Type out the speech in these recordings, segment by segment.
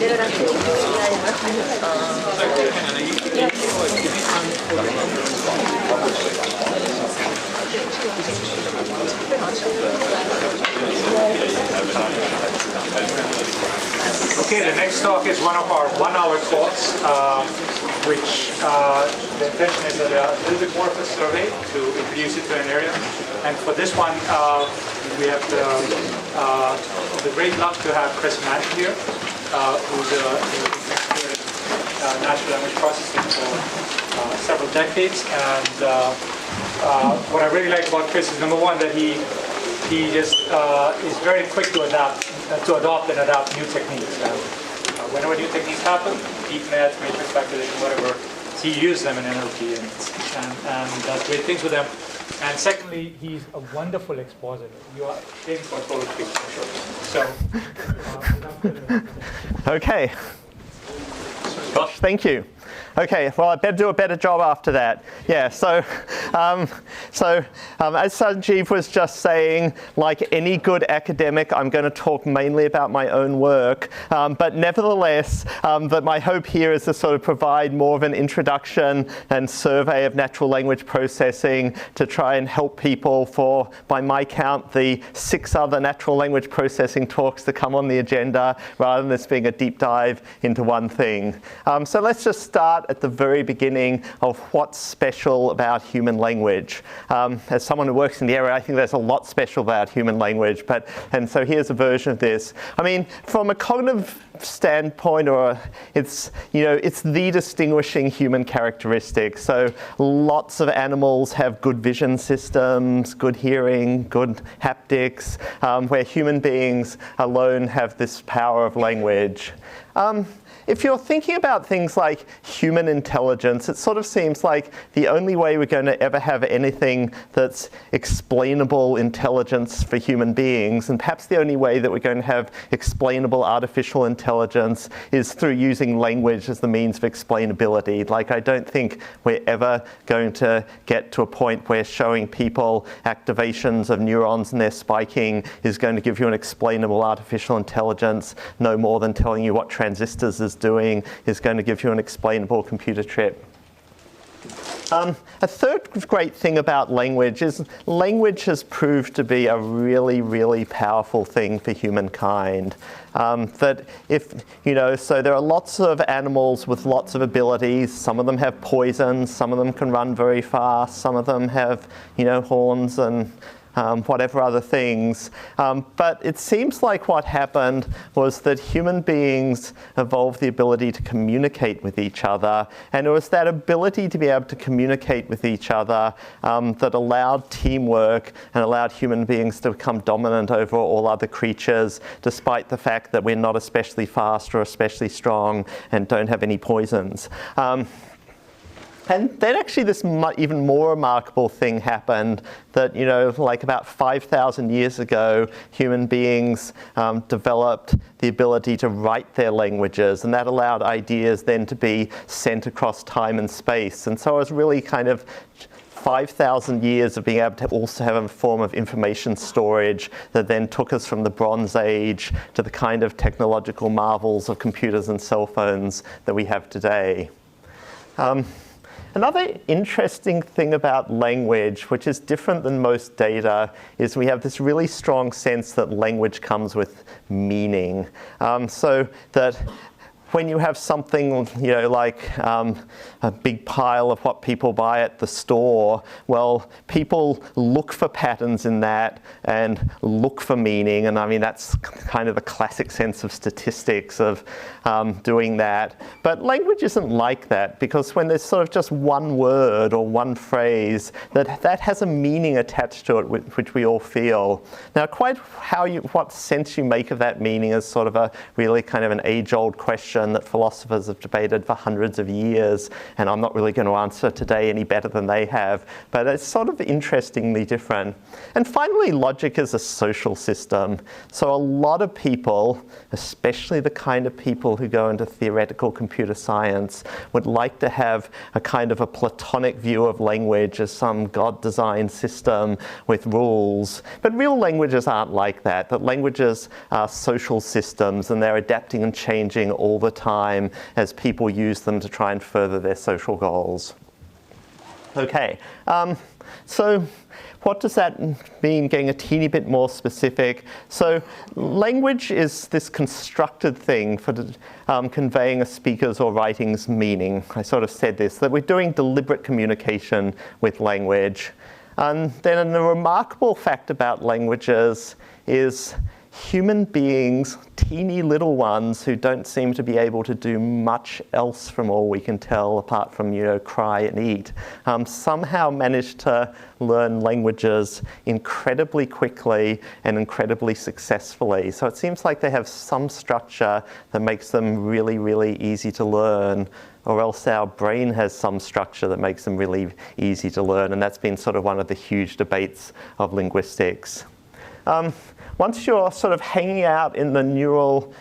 Okay, the next talk is one of our 1-hour talks, which the intention is that a little bit more of a survey to introduce it to an area. And for this one, we have the great luck to have Chris Mann here, who's an expert in natural language processing for several decades. And what I really like about Chris is, number one, that he just is very quick to adopt and adapt new techniques. Whenever new techniques happen, deep nets, matrix calculation, whatever, he uses them in NLP and does great things with them. And secondly, he's a wonderful expositor. You are in for a total treat, for sure. So, okay. Gosh, thank you. Okay, well, I better do a better job after that. Yeah, so as Sanjeev was just saying, like any good academic, I'm going to talk mainly about my own work. But nevertheless, that my hope here is to sort of provide more of an introduction and survey of natural language processing to try and help people for, by my count, the 6 other natural language processing talks to come on the agenda, rather than this being a deep dive into one thing. So let's just start at the very beginning of what's special about human language. As someone who works in the area, I think there's a lot special about human language. And so here's a version of this. I mean, from a cognitive standpoint, it's the distinguishing human characteristic. So lots of animals have good vision systems, good hearing, good haptics, where human beings alone have this power of language. If you're thinking about things like human intelligence, it sort of seems like the only way we're going to ever have anything that's explainable intelligence for human beings, and perhaps the only way that we're going to have explainable artificial intelligence, is through using language as the means of explainability. Like, I don't think we're ever going to get to a point where showing people activations of neurons and their spiking is going to give you an explainable artificial intelligence, no more than telling you what transistors is doing is going to give you an explainable computer chip. A third great thing about language is language has proved to be a really, really powerful thing for humankind. That so there are lots of animals with lots of abilities. Some of them have poisons, some of them can run very fast, some of them have, horns and whatever other things. But it seems like what happened was that human beings evolved the ability to communicate with each other. And it was that ability to be able to communicate with each other that allowed teamwork and allowed human beings to become dominant over all other creatures, despite the fact that we're not especially fast or especially strong and don't have any poisons. And then actually this even more remarkable thing happened that, like about 5,000 years ago, human beings developed the ability to write their languages, and that allowed ideas then to be sent across time and space. And so it was really kind of 5,000 years of being able to also have a form of information storage that then took us from the Bronze Age to the kind of technological marvels of computers and cell phones that we have today. Another interesting thing about language, which is different than most data, is we have this really strong sense that language comes with meaning. So that when you have something, like a big pile of what people buy at the store, well, people look for patterns in that and look for meaning. And I mean, that's kind of the classic sense of statistics of doing that. But language isn't like that, because when there's sort of just one word or one phrase, that has a meaning attached to it, which we all feel. Now, quite what sense you make of that meaning is sort of a really kind of an age-old question question that philosophers have debated for hundreds of years, and I'm not really going to answer today any better than they have, but it's sort of interestingly different. And finally, logic is a social system. So a lot of people, especially the kind of people who go into theoretical computer science, would like to have a kind of a Platonic view of language as some God-designed system with rules. But real languages aren't like that. That languages are social systems, and they're adapting and changing all the time as people use them to try and further their social goals. Okay, so what does that mean, getting a teeny bit more specific? So language is this constructed thing for conveying a speaker's or writing's meaning. I sort of said this, that we're doing deliberate communication with language. And then the remarkable fact about languages is human beings, teeny little ones who don't seem to be able to do much else from all we can tell apart from, cry and eat, somehow manage to learn languages incredibly quickly and incredibly successfully. So it seems like they have some structure that makes them really, really easy to learn, or else our brain has some structure that makes them really easy to learn, and that's been sort of one of the huge debates of linguistics. Once you're sort of hanging out in the neural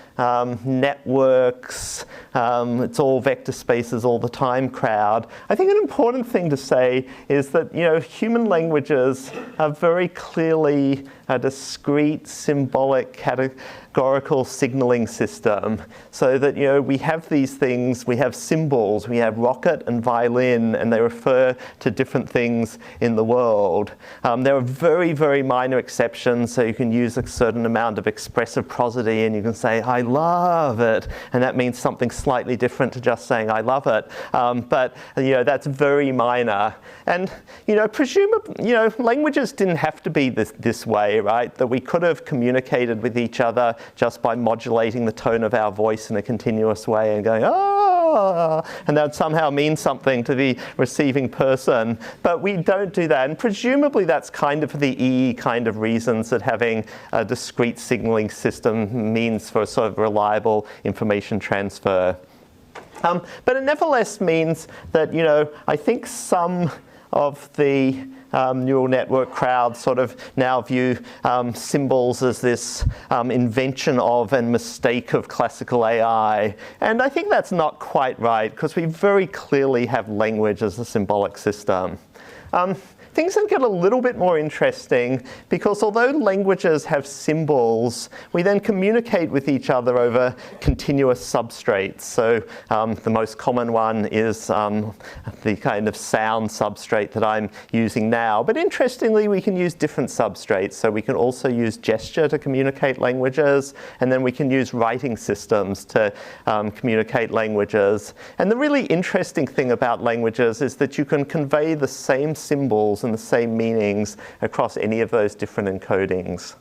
networks, it's all vector spaces all the time crowd, I think an important thing to say is that, human languages are very clearly a discrete, symbolic, categorical signaling system. So that, we have these things, we have symbols, we have rocket and violin, and they refer to different things in the world. There are very, very minor exceptions, so you can use a certain amount of expressive prosody and you can say, I love it, and that means something slightly different to just saying I love it. But that's very minor. And presumably, languages didn't have to be this way, right? That we could have communicated with each other just by modulating the tone of our voice in a continuous way and going, oh, and that would somehow mean something to the receiving person. But we don't do that. And presumably that's kind of for the EE kind of reasons that having a discrete signaling system means for sort of reliable information transfer. But it nevertheless means that, I think some of the neural network crowd sort of now view symbols as this invention of and mistake of classical AI. And I think that's not quite right, because we very clearly have language as a symbolic system. Things can get a little bit more interesting, because although languages have symbols, we then communicate with each other over continuous substrates. So the most common one is the kind of sound substrate that I'm using now. But interestingly, we can use different substrates. So we can also use gesture to communicate languages, and then we can use writing systems to communicate languages. And the really interesting thing about languages is that you can convey the same symbols and the same meanings across any of those different encodings.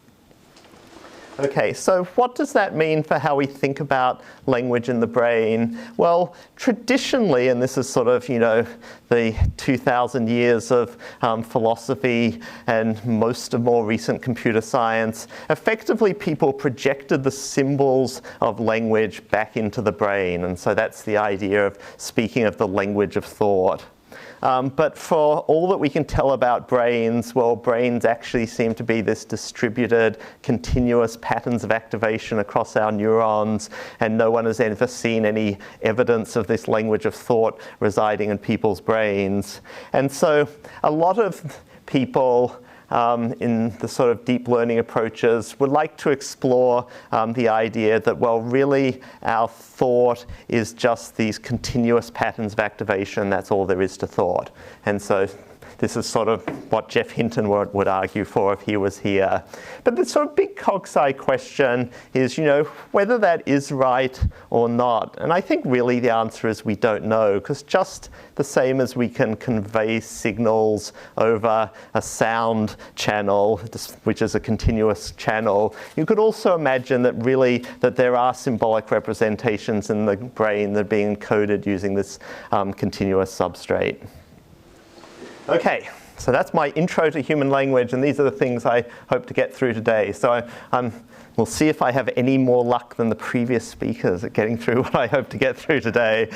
Okay, so what does that mean for how we think about language in the brain? Well, traditionally, and this is sort of, the 2,000 years of philosophy and most of more recent computer science, effectively people projected the symbols of language back into the brain. And so that's the idea of speaking of the language of thought. But for all that we can tell about brains, well, brains actually seem to be this distributed, continuous patterns of activation across our neurons, and no one has ever seen any evidence of this language of thought residing in people's brains. And so a lot of people in the sort of deep learning approaches would like to explore the idea that, well, really our thought is just these continuous patterns of activation. That's all there is to thought. And so this is sort of what Jeff Hinton would argue for if he was here. But the sort of big cogsci question is, whether that is right or not. And I think really the answer is we don't know, because just the same as we can convey signals over a sound channel, which is a continuous channel, you could also imagine that really that there are symbolic representations in the brain that are being encoded using this continuous substrate. Okay, so that's my intro to human language, and these are the things I hope to get through today. So I'm we'll see if I have any more luck than the previous speakers at getting through what I hope to get through today.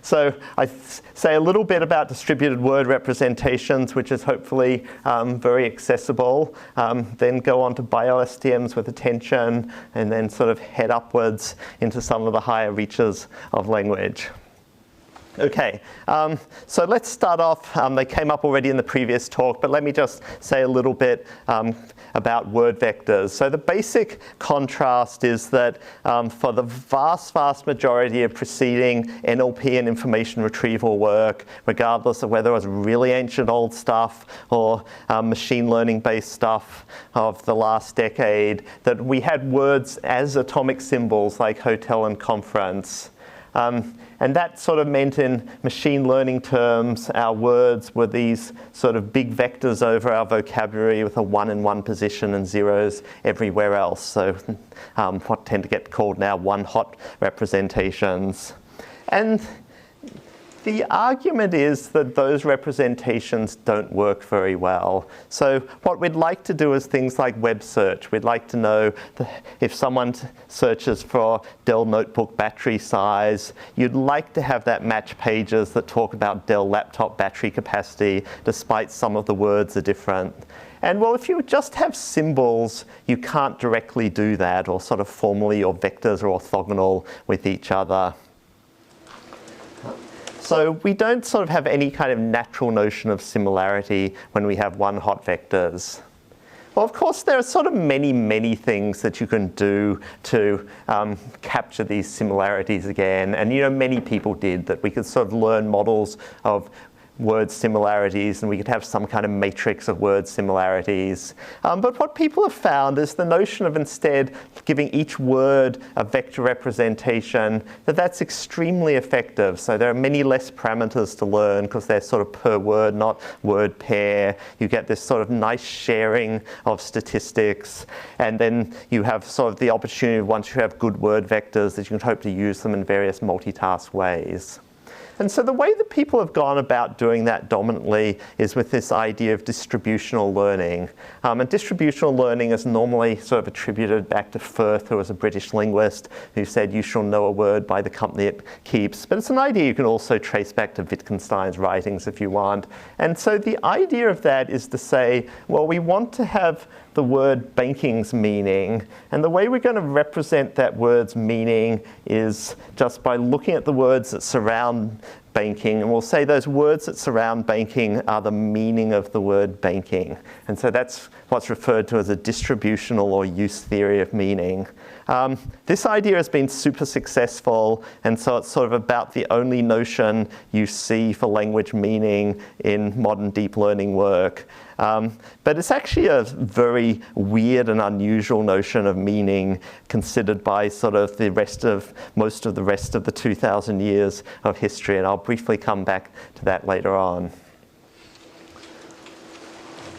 So I say a little bit about distributed word representations, which is hopefully very accessible. Then go on to bio-LSTMs with attention, and then sort of head upwards into some of the higher reaches of language. Okay, so let's start off. They came up already in the previous talk, but let me just say a little bit about word vectors. So the basic contrast is that for the vast majority of preceding NLP and information retrieval work, regardless of whether it was really ancient old stuff or machine learning based stuff of the last decade, that we had words as atomic symbols like hotel and conference. And that sort of meant in machine learning terms, our words were these sort of big vectors over our vocabulary with a 1 in one position and zeros everywhere else. So what tend to get called now one-hot representations. And the argument is that those representations don't work very well. So what we'd like to do is things like web search. We'd like to know if someone searches for Dell notebook battery size, you'd like to have that match pages that talk about Dell laptop battery capacity, despite some of the words are different. And well, if you just have symbols, you can't directly do that, or sort of formally, or vectors are orthogonal with each other. So we don't sort of have any kind of natural notion of similarity when we have one-hot vectors. Well, of course, there are sort of many things that you can do to capture these similarities again. And many people did that. We could sort of learn models of word similarities, and we could have some kind of matrix of word similarities. But what people have found is the notion of instead giving each word a vector representation, that's extremely effective. So there are many less parameters to learn because they're sort of per word, not word pair. You get this sort of nice sharing of statistics, and then you have sort of the opportunity, once you have good word vectors, that you can hope to use them in various multitask ways. And so the way that people have gone about doing that dominantly is with this idea of distributional learning. And distributional learning is normally sort of attributed back to Firth, who was a British linguist, who said, "You shall know a word by the company it keeps." But it's an idea you can also trace back to Wittgenstein's writings if you want. And so the idea of that is to say, well, we want to have the word banking's meaning. And the way we're going to represent that word's meaning is just by looking at the words that surround banking, and we'll say those words that surround banking are the meaning of the word banking. And so that's what's referred to as a distributional or use theory of meaning. This idea has been super successful, and so it's sort of about the only notion you see for language meaning in modern deep learning work. But it's actually a very weird and unusual notion of meaning considered by sort of most of the rest of the 2,000 years of history, and I'll briefly come back to that later on.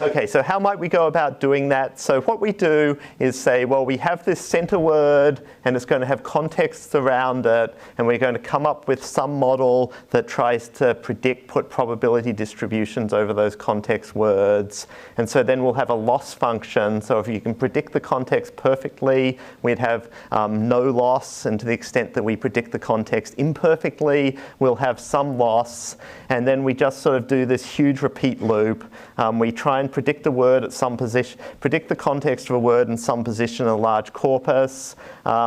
Okay, so how might we go about doing that? So what we do is say, well, we have this center word, and it's going to have contexts around it, and we're going to come up with some model that tries to put probability distributions over those context words. And so then we'll have a loss function. So if you can predict the context perfectly, we'd have no loss, and to the extent that we predict the context imperfectly, we'll have some loss. And then we just sort of do this huge repeat loop. We try and predict a word at some position, predict the context of a word in some position in a large corpus.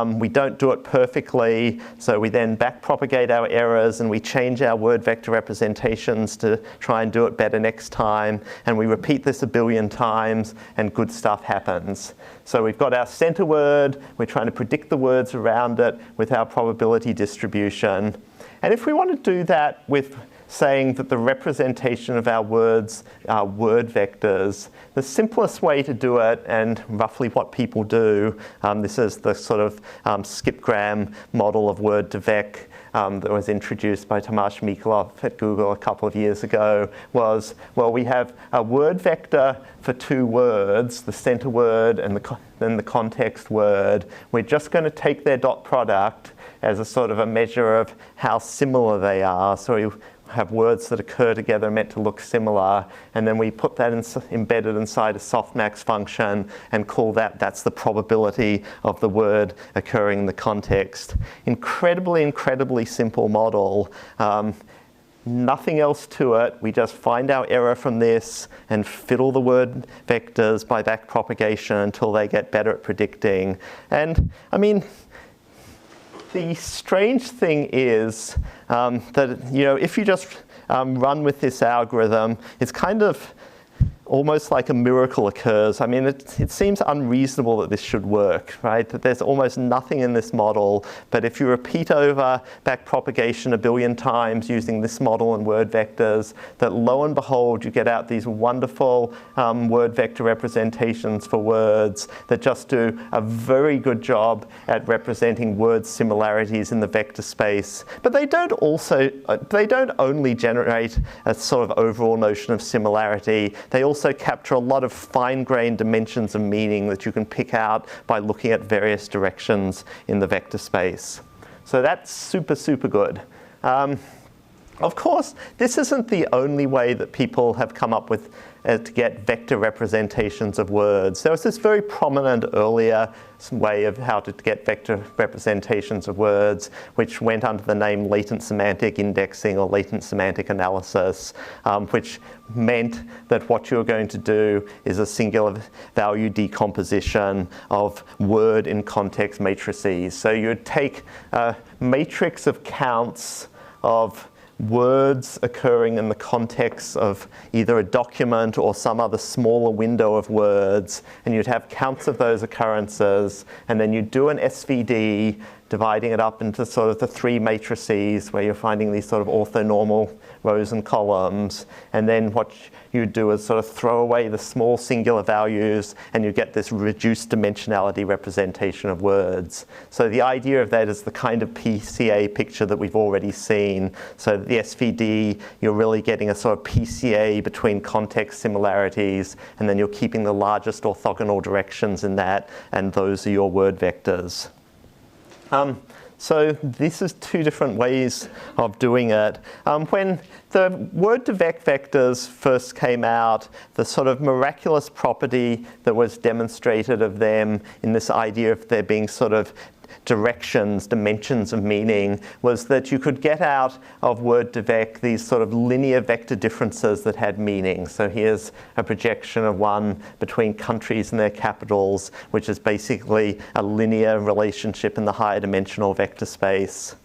We don't do it perfectly, so we then backpropagate our errors, and we change our word vector representations to try and do it better next time. And we repeat this a billion times, and good stuff happens. So we've got our center word. We're trying to predict the words around it with our probability distribution. And if we want to do that with saying that the representation of our words are word vectors, the simplest way to do it, and roughly what people do, this is the sort of skipgram model of word to vec that was introduced by Tomasz Mikolov at Google a couple of years ago, was, well, we have a word vector for two words, the center word and then the context word. We're just going to take their dot product as a sort of a measure of how similar they are. So have words that occur together meant to look similar, and then we put that embedded inside a softmax function and call that's the probability of the word occurring in the context. Incredibly simple model. Nothing else to it. We just find our error from this and fiddle the word vectors by backpropagation until they get better at predicting. And I mean, the strange thing is that, if you just run with this algorithm, it's kind of almost like a miracle occurs. I mean, it seems unreasonable that this should work, right? That there's almost nothing in this model, but if you repeat over backpropagation a billion times using this model and word vectors, that lo and behold, you get out these wonderful word vector representations for words that just do a very good job at representing word similarities in the vector space. But they don't only generate a sort of overall notion of similarity, they also capture a lot of fine-grained dimensions of meaning that you can pick out by looking at various directions in the vector space. So that's super good. Of course, this isn't the only way that people have come up with to get vector representations of words. There was this very prominent earlier way of how to get vector representations of words, which went under the name latent semantic indexing or latent semantic analysis, which meant that what you're going to do is a singular value decomposition of word in context matrices. So you'd take a matrix of counts of words occurring in the context of either a document or some other smaller window of words, and you'd have counts of those occurrences, and then you'd do an SVD dividing it up into sort of the three matrices where you're finding these sort of orthonormal rows and columns, and then what you do is sort of throw away the small singular values and you get this reduced dimensionality representation of words. So the idea of that is the kind of PCA picture that we've already seen. So the SVD, you're really getting a sort of PCA between context similarities, and then you're keeping the largest orthogonal directions in that, and those are your word vectors. So this is two different ways of doing it. When the word-to-vec vectors first came out, the sort of miraculous property that was demonstrated of them in this idea of there being sort of directions, dimensions of meaning, was that you could get out of word-to-vec these sort of linear vector differences that had meaning. So here's a projection of one between countries and their capitals, which is basically a linear relationship in the higher dimensional vector space.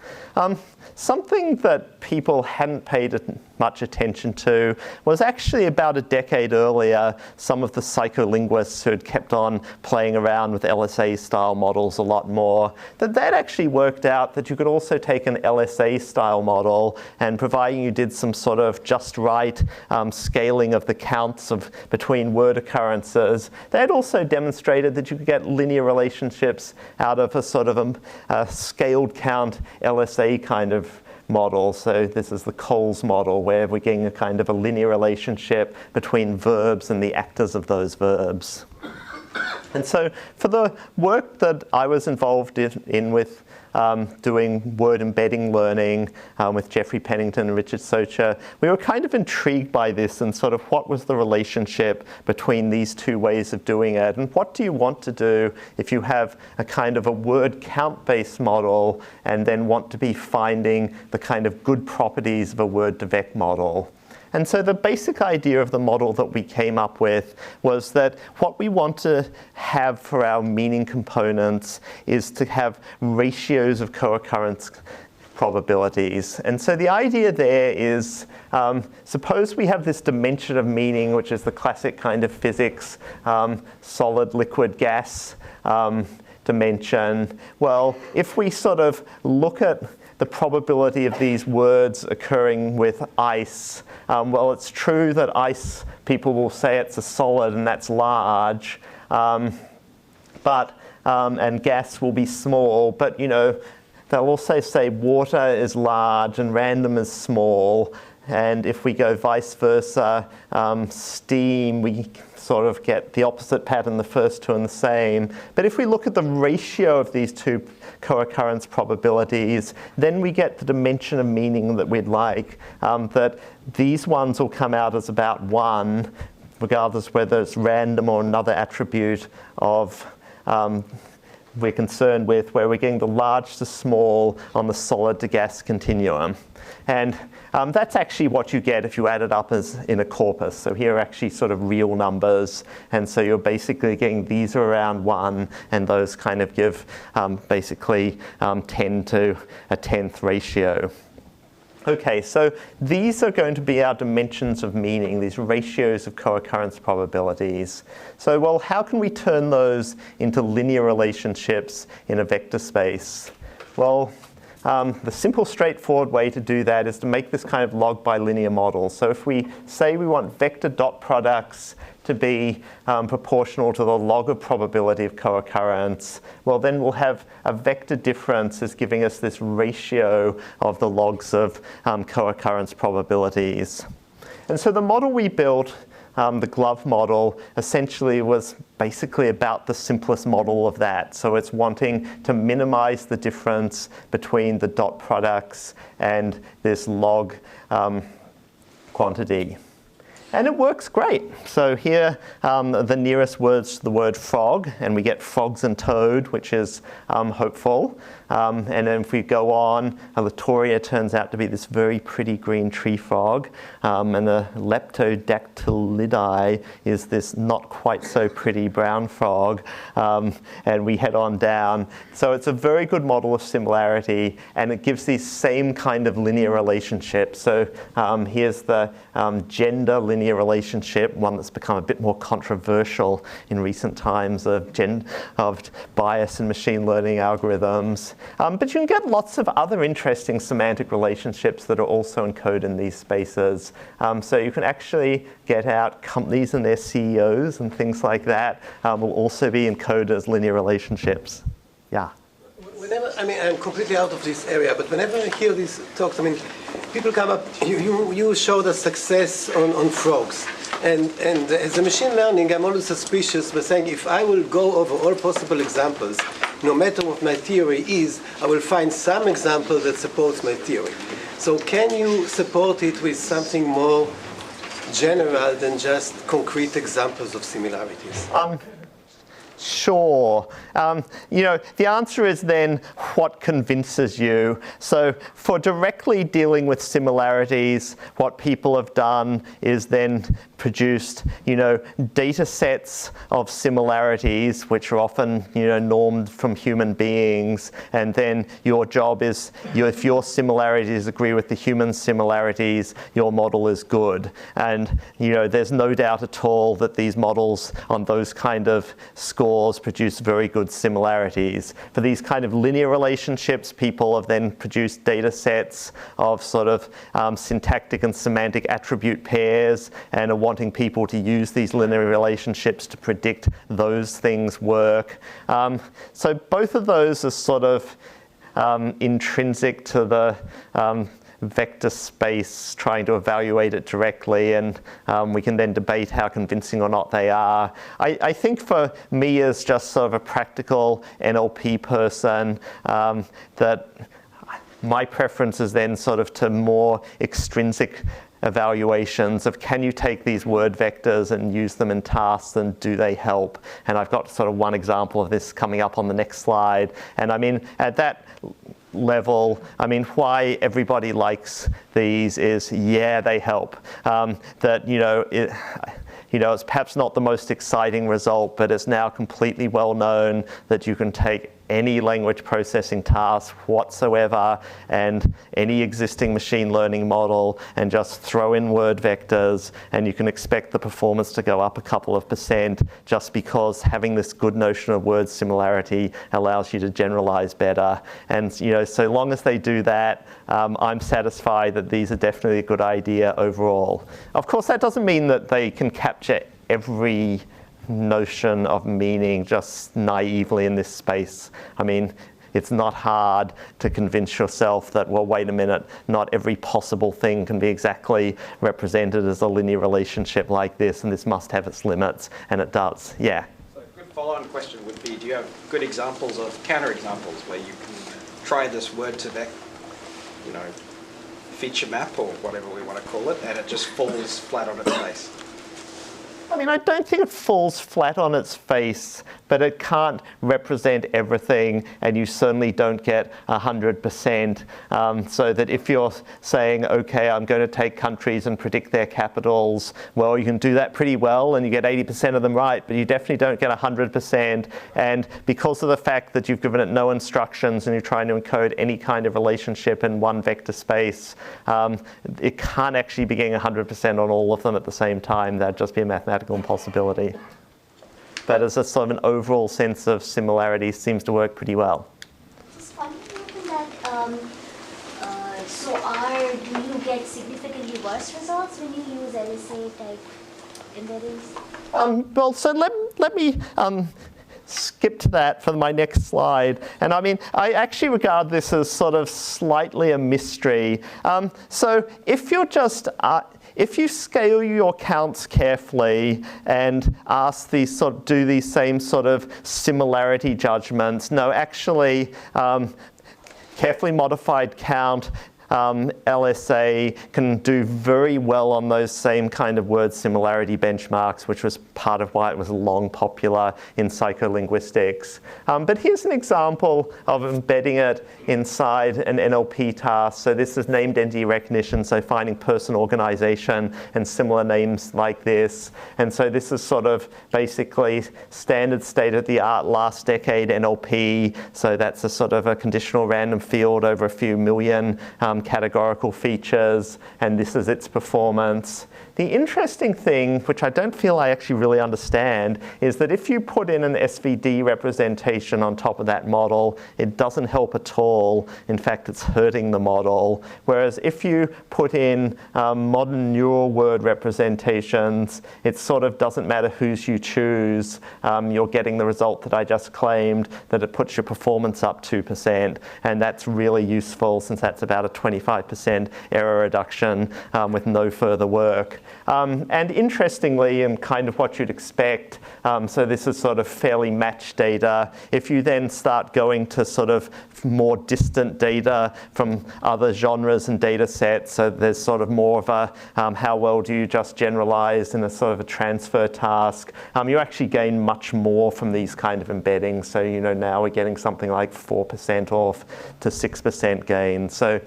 Something that people hadn't paid much attention to was actually about a decade earlier, some of the psycholinguists who had kept on playing around with LSA-style models a lot more, that actually worked out that you could also take an LSA-style model, and providing you did some sort of just right scaling of the counts between word occurrences, they had also demonstrated that you could get linear relationships out of a sort of a scaled count LSA kind of model. So this is the Coles model, where we're getting a kind of a linear relationship between verbs and the actors of those verbs. And so for the work that I was involved in with doing word embedding learning with Jeffrey Pennington and Richard Socher, we were kind of intrigued by this and sort of what was the relationship between these two ways of doing it, and what do you want to do if you have a kind of a word count-based model and then want to be finding the kind of good properties of a word-to-vec model. And so the basic idea of the model that we came up with was that what we want to have for our meaning components is to have ratios of co-occurrence probabilities. And so the idea there is, suppose we have this dimension of meaning, which is the classic kind of physics, solid, liquid, gas dimension. Well, if we sort of look at the probability of these words occurring with ice, well, it's true that ice, people will say it's a solid and that's large, and gas will be small, but they'll also say water is large and random is small. And if we go vice versa, STEAM, we sort of get the opposite pattern, the first two and the same. But if we look at the ratio of these two co-occurrence probabilities, then we get the dimension of meaning that we'd like, that these ones will come out as about 1, regardless whether it's random or another attribute of we're concerned with, where we're getting the large to small on the solid to gas continuum. And that's actually what you get if you add it up as in a corpus. So here are actually sort of real numbers. And so you're basically getting these are around 1, and those kind of give basically 10 to a 10th ratio. Okay, so these are going to be our dimensions of meaning, these ratios of co-occurrence probabilities. So, well, how can we turn those into linear relationships in a vector space? Well, the simple, straightforward way to do that is to make this kind of log bilinear model. So if we say we want vector dot products to be proportional to the log of probability of co-occurrence, well, then we'll have a vector difference as giving us this ratio of the logs of co-occurrence probabilities. And so the model we built, the glove model, essentially was basically about the simplest model of that. So it's wanting to minimize the difference between the dot products and this log quantity. And it works great. So here, the nearest word's the word frog, and we get frogs and toad, which is hopeful. And then if we go on, the Latoria turns out to be this very pretty green tree frog. And the Leptodactylidae is this not quite so pretty brown frog. And we head on down. So it's a very good model of similarity, and it gives these same kind of linear relationships. So here's the gender linear relationship, one that's become a bit more controversial in recent times of bias in machine learning algorithms. But you can get lots of other interesting semantic relationships that are also encoded in these spaces. So you can actually get out companies and their CEOs and things like that will also be encoded as linear relationships. Yeah. Whenever, I mean, I'm completely out of this area, but whenever I hear these talks, I mean, people come up, you showed us success on frogs. And as a machine learning, I'm always suspicious by saying if I will go over all possible examples, no matter what my theory is, I will find some example that supports my theory. So can you support it with something more general than just concrete examples of similarities? Sure. You know, the answer is then what convinces you. So for directly dealing with similarities, what people have done is then produced, you know, data sets of similarities, which are often, you know, normed from human beings. And then your job is, if your similarities agree with the human similarities, your model is good. And, you know, there's no doubt at all that these models on those kind of scores produce very good similarities. For these kind of linear relationships, people have then produced data sets of sort of syntactic and semantic attribute pairs and are wanting people to use these linear relationships to predict those things work. So both of those are sort of intrinsic to the vector space, trying to evaluate it directly, and we can then debate how convincing or not they are. I think for me as just sort of a practical NLP person, that my preference is then sort of to more extrinsic evaluations of can you take these word vectors and use them in tasks and do they help? And I've got sort of one example of this coming up on the next slide. And I mean, at that level, I mean, why everybody likes these is, yeah, they help. That, you know, it's perhaps not the most exciting result, but it's now completely well known that you can take any language processing task whatsoever and any existing machine learning model and just throw in word vectors, and you can expect the performance to go up a couple of % just because having this good notion of word similarity allows you to generalize better. And, you know, so long as they do that, I'm satisfied that these are definitely a good idea overall. Of course, that doesn't mean that they can capture every notion of meaning just naively in this space. I mean, it's not hard to convince yourself that, well, wait a minute, not every possible thing can be exactly represented as a linear relationship like this, and this must have its limits, and it does. Yeah? So a good follow-on question would be, do you have good examples of counterexamples where you can try this word-to-vec, feature map or whatever we want to call it, and it just falls flat on its face? I mean, I don't think it falls flat on its face, but it can't represent everything, and you certainly don't get 100%. So that if you're saying, okay, I'm going to take countries and predict their capitals, well, you can do that pretty well, and you get 80% of them right, but you definitely don't get 100%. And because of the fact that you've given it no instructions and you're trying to encode any kind of relationship in one vector space, it can't actually be getting 100% on all of them at the same time. That'd just be a mathematical impossibility. But as a sort of an overall sense of similarity, seems to work pretty well. Just following up on that, do you get significantly worse results when you use LSA type embeddings? Well, so let me skip to that for my next slide. And I mean, I actually regard this as sort of slightly a mystery. So if you're just if you scale your counts carefully and do these same sort of similarity judgments, no, actually, carefully modified count, LSA can do very well on those same kind of word similarity benchmarks, which was part of why it was long popular in psycholinguistics. But here's an example of embedding it inside an NLP task. So this is named entity recognition, so finding person, organization, and similar names like this. And so this is sort of basically standard state-of-the-art last decade NLP. So that's a sort of a conditional random field over a few million categorical features, and this is its performance. The interesting thing, which I don't feel I actually really understand, is that if you put in an SVD representation on top of that model, it doesn't help at all. In fact, it's hurting the model. Whereas if you put in modern neural word representations, it sort of doesn't matter whose you choose. You're getting the result that I just claimed, that it puts your performance up 2%. And that's really useful, since that's about a 25% error reduction with no further work. And interestingly, and kind of what you'd expect, so this is sort of fairly matched data. If you then start going to sort of more distant data from other genres and data sets, so there's sort of more of a how well do you just generalize in a sort of a transfer task, you actually gain much more from these kind of embeddings. So now we're getting something like 4% off to 6% gain. So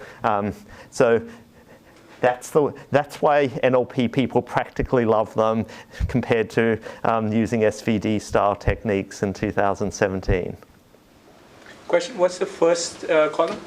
that's why NLP people practically love them compared to using SVD style techniques in 2017. Question, what's the first column?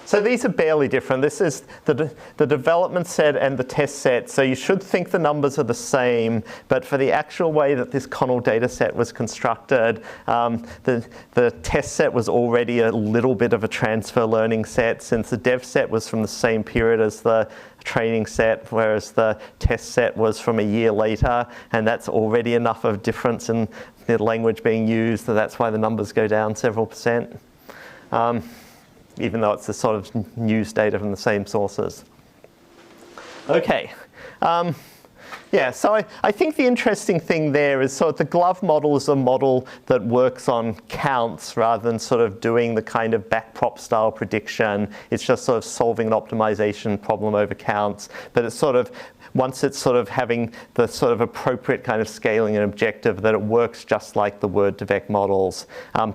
So these are barely different. This is the development set and the test set. So you should think the numbers are the same, but for the actual way that this Convolutional data set was constructed, the test set was already a little bit of a transfer learning set, since the dev set was from the same period as the training set, whereas the test set was from a year later, and that's already enough of difference in the language being used, so that's why the numbers go down several percent. Even though it's the sort of news data from the same sources. Okay. Yeah, so I think the interesting thing there is sort of the glove model is a model that works on counts rather than sort of doing the kind of backprop style prediction. It's just sort of solving an optimization problem over counts, but it's sort of, once it's sort of having the sort of appropriate kind of scaling and objective, that it works just like the word-to-vec models.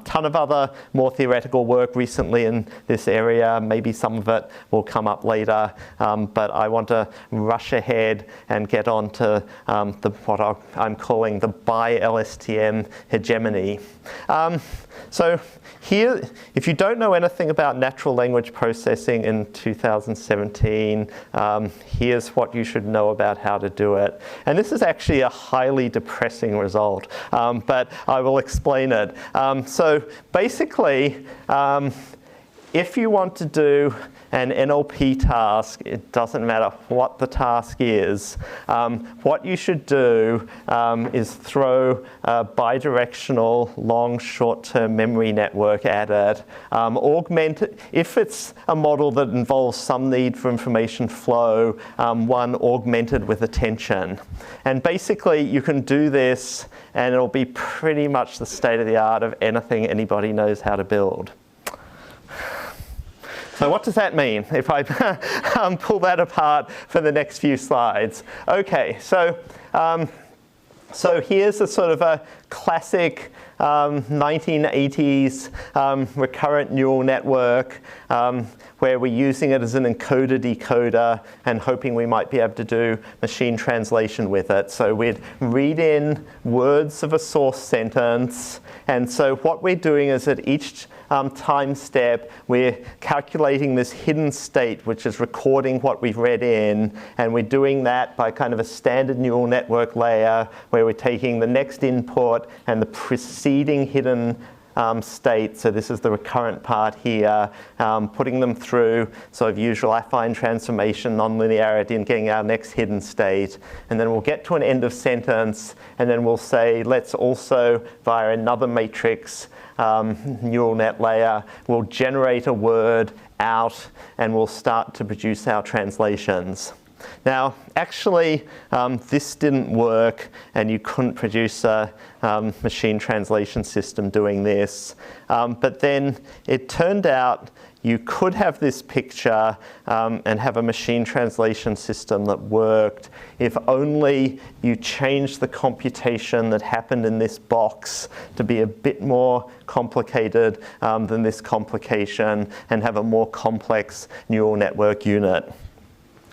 Ton of other more theoretical work recently in this area. Maybe some of it will come up later, but I want to rush ahead and get on to what I'm calling the bi-LSTM hegemony. So here, if you don't know anything about natural language processing in 2017, here's what you should know about how to do it. And this is actually a highly depressing result, but I will explain it. So basically, if you want to do an NLP task, it doesn't matter what the task is, what you should do is throw a bidirectional long short-term memory network at it, augment it. If it's a model that involves some need for information flow, one augmented with attention. And basically you can do this and it'll be pretty much the state of the art of anything anybody knows how to build. So what does that mean if I pull that apart for the next few slides? Okay, so here's a sort of a classic 1980s recurrent neural network where we're using it as an encoder-decoder and hoping we might be able to do machine translation with it. So we'd read in words of a source sentence, and so what we're doing is at each time step, we're calculating this hidden state, which is recording what we've read in, and we're doing that by kind of a standard neural network layer where we're taking the next input and the preceding hidden state, so this is the recurrent part here, putting them through sort of usual affine transformation, nonlinearity, and getting our next hidden state. And then we'll get to an end of sentence, and then we'll say, let's also, via another matrix neural net layer, we'll generate a word out, and we'll start to produce our translations. Now, actually, this didn't work, and you couldn't produce a machine translation system doing this. But then it turned out you could have this picture and have a machine translation system that worked if only you changed the computation that happened in this box to be a bit more complicated than this complication and have a more complex neural network unit.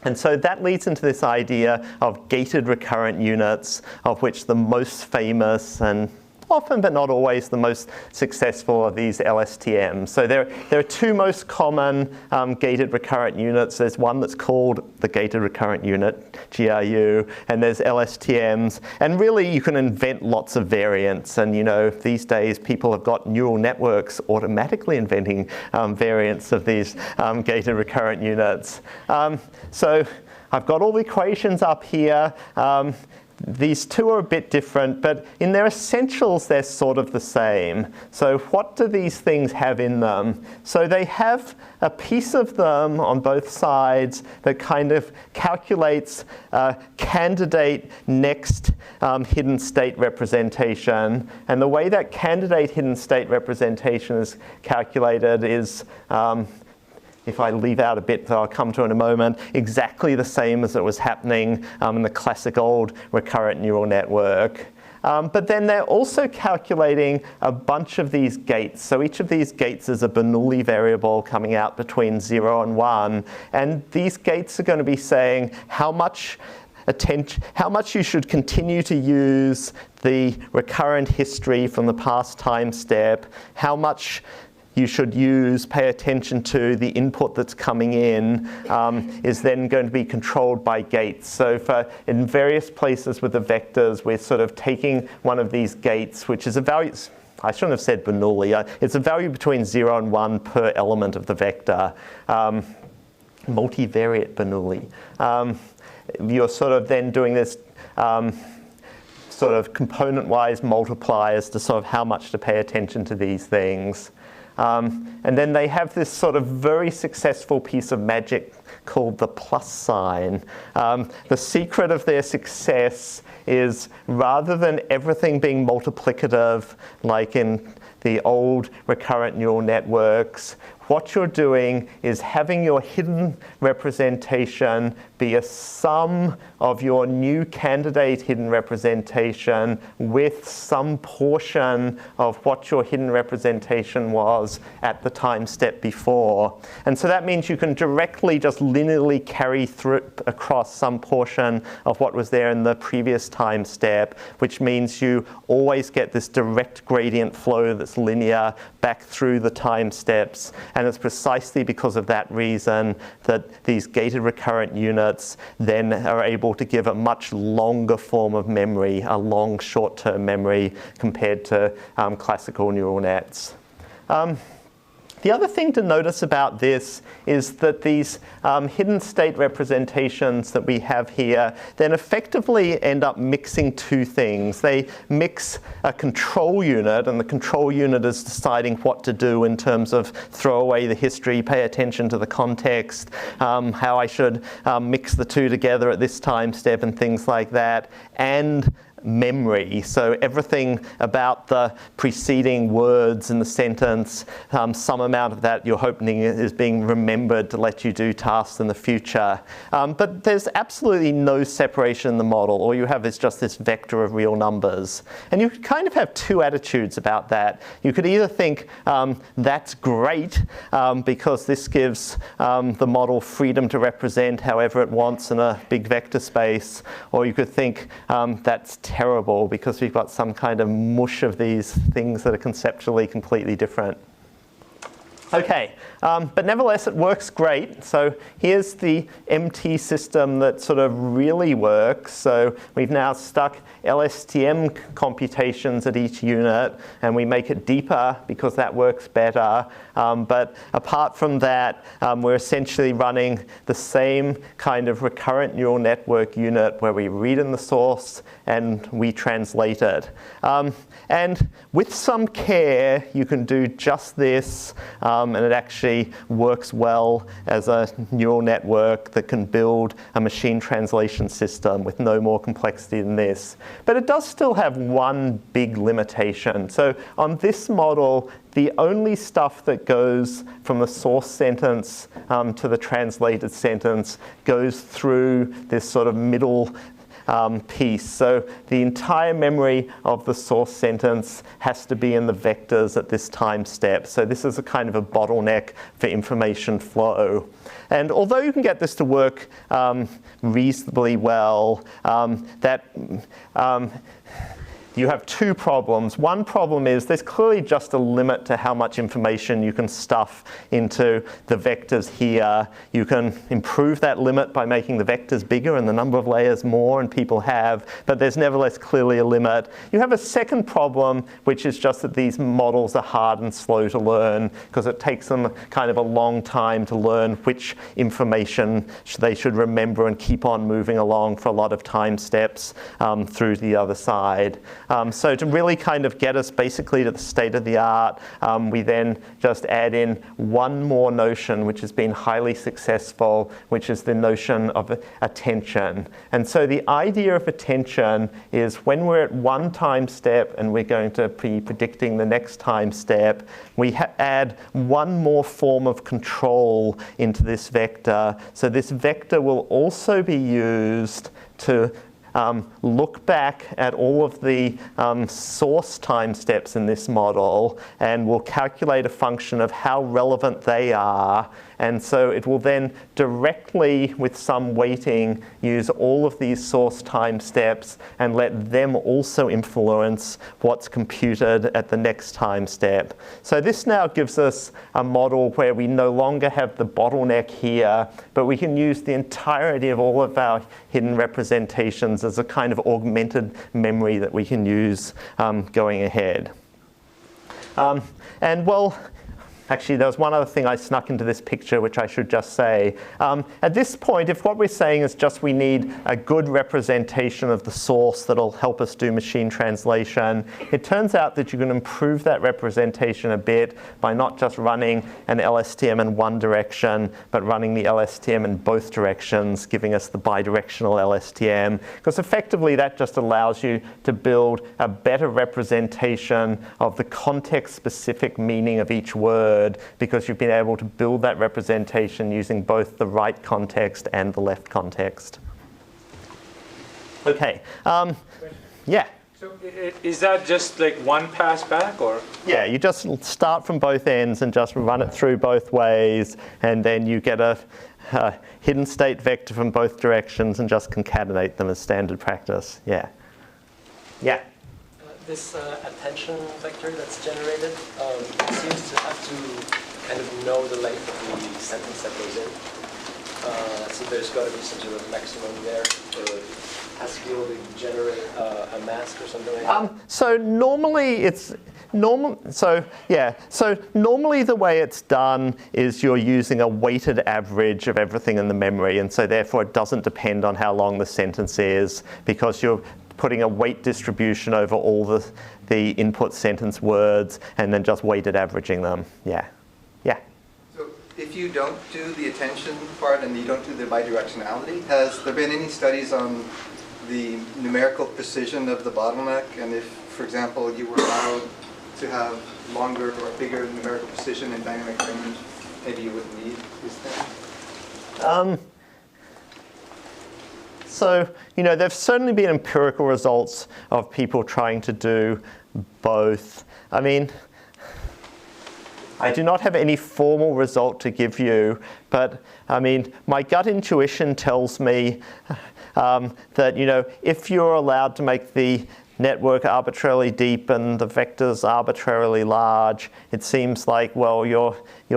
And so that leads into this idea of gated recurrent units, of which the most famous and often but not always the most successful are these LSTMs. So there are two most common gated recurrent units. There's one that's called the gated recurrent unit, GRU, and there's LSTMs. And really you can invent lots of variants. And you know, these days people have got neural networks automatically inventing variants of these gated recurrent units. So I've got all the equations up here. These two are a bit different, but in their essentials, they're sort of the same. So what do these things have in them? So they have a piece of them on both sides that kind of calculates candidate next hidden state representation. And the way that candidate hidden state representation is calculated is if I leave out a bit that I'll come to in a moment, exactly the same as it was happening in the classic old recurrent neural network. But then they're also calculating a bunch of these gates. So each of these gates is a Bernoulli variable coming out between 0 and 1. And these gates are going to be saying how much you should continue to use the recurrent history from the past time step, how much you should pay attention to the input that's coming in is then going to be controlled by gates. So in various places with the vectors, we're sort of taking one of these gates, which is a value, I shouldn't have said Bernoulli, it's a value between 0 and 1 per element of the vector, multivariate Bernoulli. You're sort of then doing this sort of component-wise multipliers to sort of how much to pay attention to these things. And then they have this sort of very successful piece of magic called the plus sign. The secret of their success is rather than everything being multiplicative like in the old recurrent neural networks, what you're doing is having your hidden representation be a sum of your new candidate hidden representation with some portion of what your hidden representation was at the time step before. And so that means you can directly just linearly carry through across some portion of what was there in the previous time step, which means you always get this direct gradient flow that's linear back through the time steps. And it's precisely because of that reason that these gated recurrent units then are able to give a much longer form of memory, a long short-term memory compared to classical neural nets. The other thing to notice about this is that these hidden state representations that we have here then effectively end up mixing two things. They mix a control unit, and the control unit is deciding what to do in terms of throw away the history, pay attention to the context, how I should mix the two together at this time step and things like that, and memory. So everything about the preceding words in the sentence, some amount of that you're hoping is being remembered to let you do tasks in the future. But there's absolutely no separation in the model. All you have is just this vector of real numbers. And you kind of have two attitudes about that. You could either think that's great because this gives the model freedom to represent however it wants in a big vector space, or you could think that's terrible because we've got some kind of mush of these things that are conceptually completely different. Okay, but nevertheless it works great. So here's the MT system that sort of really works. So we've now stuck LSTM computations at each unit, and we make it deeper because that works better. But apart from that, we're essentially running the same kind of recurrent neural network unit where we read in the source and we translate it. And with some care, you can do just this, and it actually works well as a neural network that can build a machine translation system with no more complexity than this. But it does still have one big limitation. So on this model, the only stuff that goes from the source sentence to the translated sentence goes through this sort of middle piece. So the entire memory of the source sentence has to be in the vectors at this time step. So this is a kind of a bottleneck for information flow. And although you can get this to work reasonably well, you have two problems. One problem is there's clearly just a limit to how much information you can stuff into the vectors here. You can improve that limit by making the vectors bigger and the number of layers more, and people have, but there's nevertheless clearly a limit. You have a second problem, which is just that these models are hard and slow to learn because it takes them kind of a long time to learn which information they should remember and keep on moving along for a lot of time steps through to the other side. So to really kind of get us basically to the state of the art, we then just add in one more notion which has been highly successful, which is the notion of attention. And so the idea of attention is when we're at one time step and we're going to be predicting the next time step, we add one more form of control into this vector. So this vector will also be used to look back at all of the source time steps in this model, and we'll calculate a function of how relevant they are. And so it will then directly, with some weighting, use all of these source time steps and let them also influence what's computed at the next time step. So this now gives us a model where we no longer have the bottleneck here, but we can use the entirety of all of our hidden representations as a kind of augmented memory that we can use going ahead. And well, actually, there was one other thing I snuck into this picture, which I should just say. At this point, if what we're saying is just we need a good representation of the source that'll help us do machine translation, it turns out that you can improve that representation a bit by not just running an LSTM in one direction, but running the LSTM in both directions, giving us the bidirectional LSTM. Because effectively, that just allows you to build a better representation of the context-specific meaning of each word, because you've been able to build that representation using both the right context and the left context. Okay, yeah. So is that just like one pass back, or? Yeah, you just start from both ends and just run it through both ways, and then you get a hidden state vector from both directions and just concatenate them as standard practice. Yeah. Yeah. This attention vector that's generated seems to have to kind of know the length of the sentence that goes in. So there's got to be some sort of maximum there. Haskell to generate a mask or something like that? So normally it's So normally the way it's done is you're using a weighted average of everything in the memory, and so therefore it doesn't depend on how long the sentence is, because you're putting a weight distribution over all the input sentence words and then just weighted averaging them. Yeah. So if you don't do the attention part and you don't do the bidirectionality, has there been any studies on the numerical precision of the bottleneck? And if, for example, you were allowed to have longer or bigger numerical precision in dynamic range, maybe you wouldn't need these things? So, there've certainly been empirical results of people trying to do both. I mean, I do not have any formal result to give you, but I mean, my gut intuition tells me that, if you're allowed to make the network arbitrarily deep and the vectors arbitrarily large, it seems like, well, your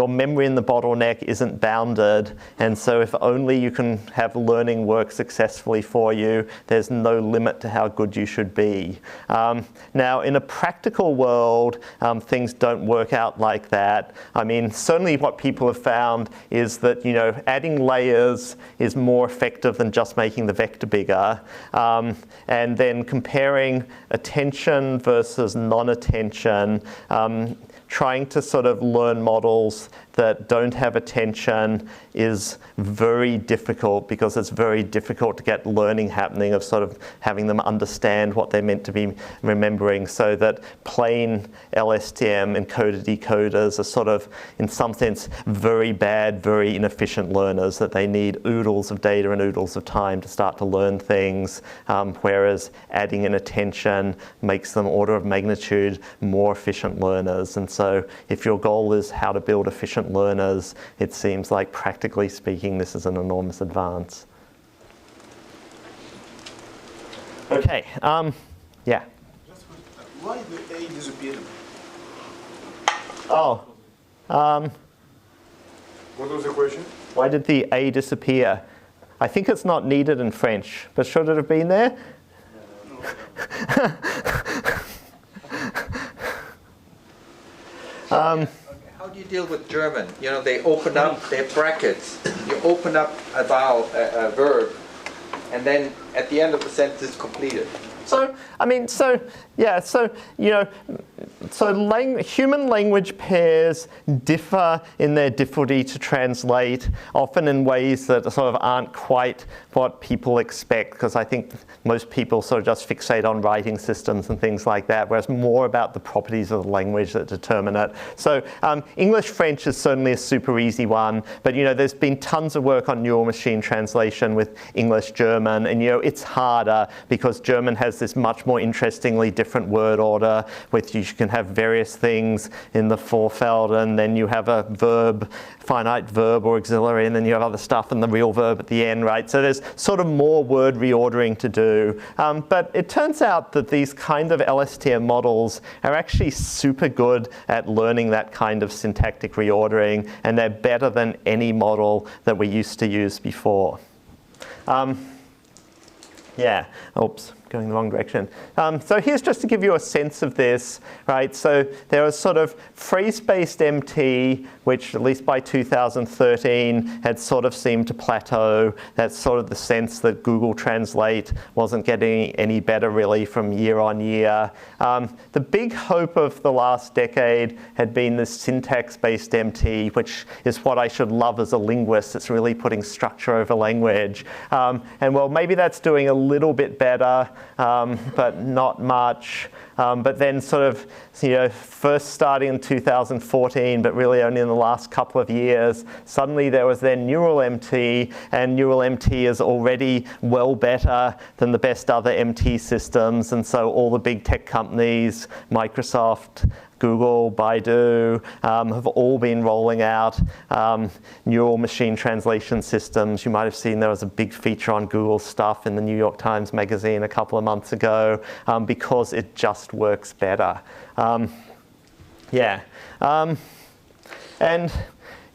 memory in the bottleneck isn't bounded, and so if only you can have learning work successfully for you, there's no limit to how good you should be. Now, in a practical world, things don't work out like that. I mean, certainly what people have found is that, adding layers is more effective than just making the vector bigger, and then comparing attention versus non-attention, trying to sort of learn models that don't have attention is very difficult, because it's very difficult to get learning happening of sort of having them understand what they're meant to be remembering, so that plain LSTM encoder-decoders are sort of, in some sense, very bad, very inefficient learners, that they need oodles of data and oodles of time to start to learn things, whereas adding in attention makes them order of magnitude more efficient learners. And so if your goal is how to build efficient learners, it seems like, practically speaking, this is an enormous advance. Okay, yeah. Why the A disappeared? Oh. What was the question? Why did the A disappear? I think it's not needed in French, but should it have been there? How do you deal with German? They open up, they have brackets. You open up a vowel, a verb, and then at the end of the sentence it's completed. So, I mean, human language pairs differ in their difficulty to translate, often in ways that sort of aren't quite what people expect, because I think most people sort of just fixate on writing systems and things like that, whereas more about the properties of the language that determine it. So English-French is certainly a super easy one, but there's been tons of work on neural machine translation with English-German, and it's harder because German has this much more interestingly different word order, with you can have various things in the Vorfeld, and then you have a verb, finite verb or auxiliary, and then you have other stuff in the real verb at the end, right? So there's sort of more word reordering to do. But it turns out that these kind of LSTM models are actually super good at learning that kind of syntactic reordering, and they're better than any model that we used to use before. Yeah, oops, going the wrong direction. So here's just to give you a sense of this, right? So there was sort of phrase-based MT, which at least by 2013 had sort of seemed to plateau. That's sort of the sense that Google Translate wasn't getting any better really from year on year. The big hope of the last decade had been this syntax-based MT, which is what I should love as a linguist. It's really putting structure over language. And well, maybe that's doing a little bit better, but not much. But then sort of, first starting in 2014, but really only in the last couple of years, suddenly there was then Neural MT, and Neural MT is already well better than the best other MT systems. And so all the big tech companies, Microsoft, Google, Baidu, have all been rolling out neural machine translation systems. You might have seen there was a big feature on Google stuff in the New York Times Magazine a couple of months ago, because it just works better. And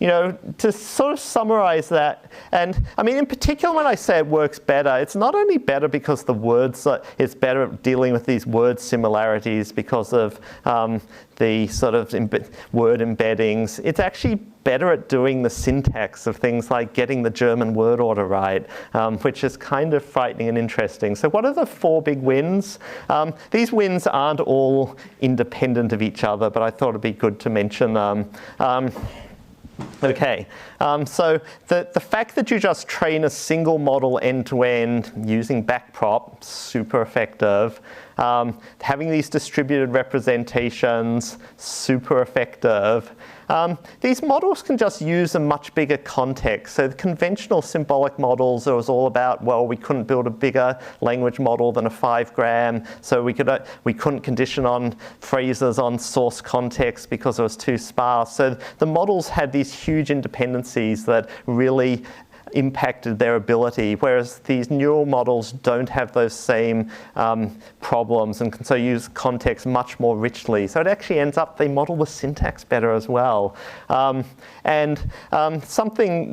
to sort of summarize that, and I mean, in particular, when I say it works better, it's not only better because the words, it's better at dealing with these word similarities because of the sort of word embeddings. It's actually better at doing the syntax of things like getting the German word order right, which is kind of frightening and interesting. So what are the 4 big wins? These wins aren't all independent of each other, but I thought it'd be good to mention them. Okay, so the fact that you just train a single model end-to-end using backprop, super effective. Having these distributed representations, super effective. These models can just use a much bigger context. So the conventional symbolic models, it was all about, well, we couldn't build a bigger language model than a 5-gram, so we couldn't condition on phrases on source context because it was too sparse. So the models had these huge independencies that really impacted their ability, whereas these neural models don't have those same problems and can so use context much more richly. So it actually ends up they model the syntax better as well. Something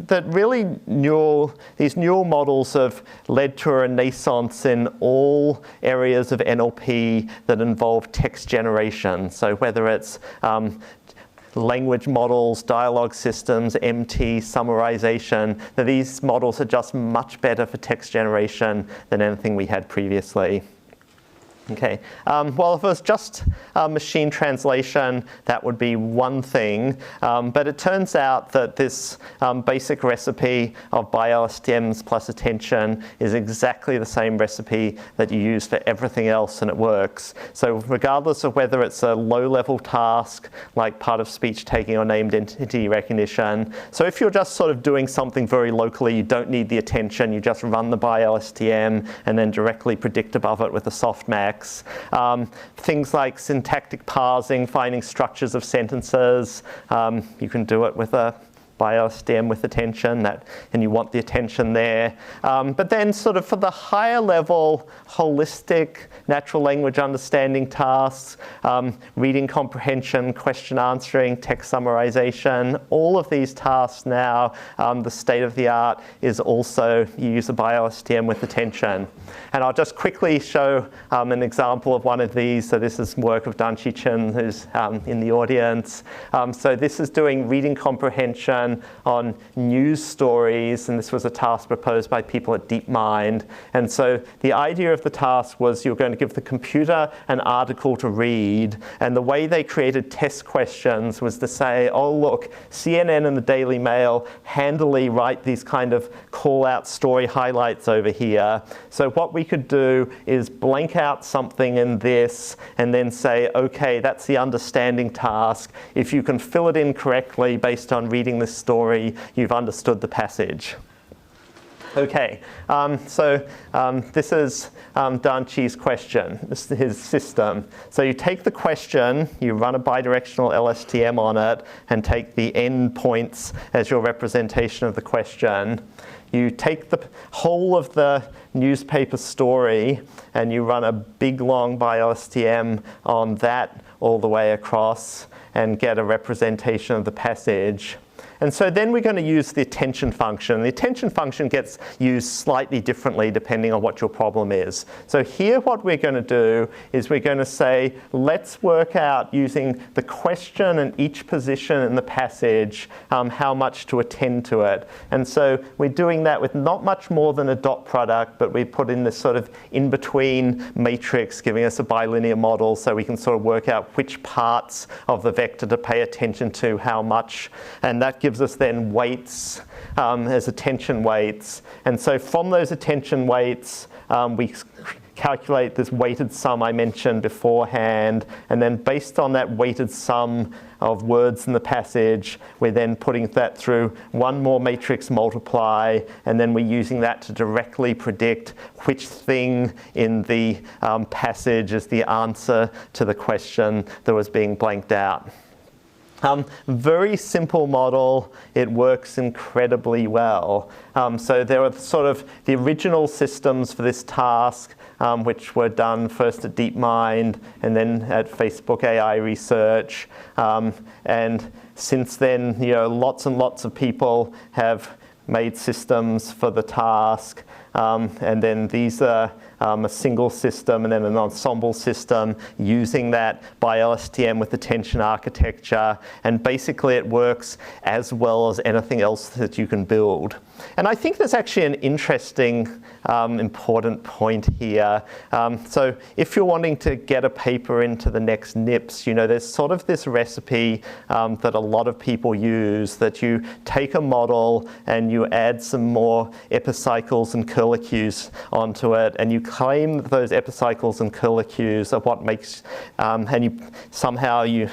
that really these neural models have led to a renaissance in all areas of NLP that involve text generation. So whether it's language models, dialogue systems, MT, summarization, that these models are just much better for text generation than anything we had previously. Okay, well, if it was just machine translation, that would be one thing. But it turns out that this basic recipe of LSTMs plus attention is exactly the same recipe that you use for everything else, and it works. So regardless of whether it's a low-level task, like part of speech taking or named entity recognition. So if you're just sort of doing something very locally, you don't need the attention, you just run the LSTM and then directly predict above it with a softmax. Things like syntactic parsing, finding structures of sentences, you can do it with a LSTM with attention, and you want the attention there. But then sort of for the higher level, holistic natural language understanding tasks, reading comprehension, question answering, text summarization, all of these tasks now, the state of the art is also you use a LSTM with attention. And I'll just quickly show an example of one of these. So this is work of Chen, who's in the audience. So this is doing reading comprehension on news stories, and this was a task proposed by people at DeepMind. And so the idea of the task was you're going to give the computer an article to read, and the way they created test questions was to say, oh look, CNN and the Daily Mail handily write these kind of call-out story highlights over here. So what we could do is blank out something in this and then say, okay, that's the understanding task. If you can fill it in correctly based on reading this story, you've understood the passage. Okay, this is Danchi's question. This is his system. So you take the question, you run a bidirectional LSTM on it, and take the endpoints as your representation of the question. You take the whole of the newspaper story, and you run a big long LSTM on that all the way across, and get a representation of the passage. And so then we're going to use the attention function. The attention function gets used slightly differently depending on what your problem is. So here what we're going to do is we're going to say, let's work out using the question and each position in the passage, how much to attend to it. And so we're doing that with not much more than a dot product, but we put in this sort of in-between matrix, giving us a bilinear model so we can sort of work out which parts of the vector to pay attention to, how much. And that gives us then weights as attention weights. And so from those attention weights, we calculate this weighted sum I mentioned beforehand. And then based on that weighted sum of words in the passage, we're then putting that through one more matrix multiply, and then we're using that to directly predict which thing in the passage is the answer to the question that was being blanked out. Very simple model. It works incredibly well. So there are sort of the original systems for this task, which were done first at DeepMind and then at Facebook AI Research. And since then, lots and lots of people have made systems for the task. And then these are a single system and then an ensemble system using that by LSTM with attention architecture. And basically it works as well as anything else that you can build. And I think there's actually an interesting, important point here. So if you're wanting to get a paper into the next NIPS, there's sort of this recipe that a lot of people use, that you take a model and you add some more epicycles and curlicues onto it, and you claim that those epicycles and curlicues are what makes, and you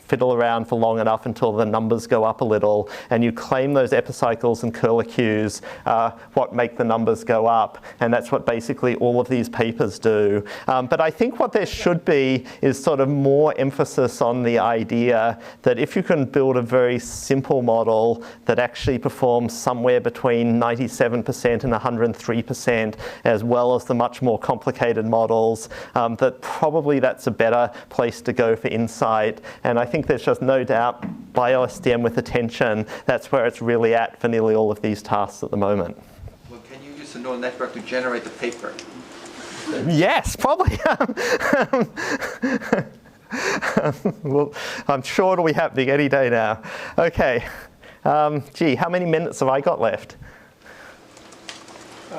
fiddle around for long enough until the numbers go up a little, and you claim those epicycles and curlicues what make the numbers go up, and that's what basically all of these papers do. But I think what there should be is sort of more emphasis on the idea that if you can build a very simple model that actually performs somewhere between 97% and 103%, as well as the much more complicated models, that probably that's a better place to go for insight. And I think there's just no doubt by LSTM with attention, that's where it's really at for nearly all of these tasks at the moment. Well, can you use a neural network to generate the paper? Yes, probably. Well, I'm sure it'll be happening any day now. Okay. Gee, how many minutes have I got left? 10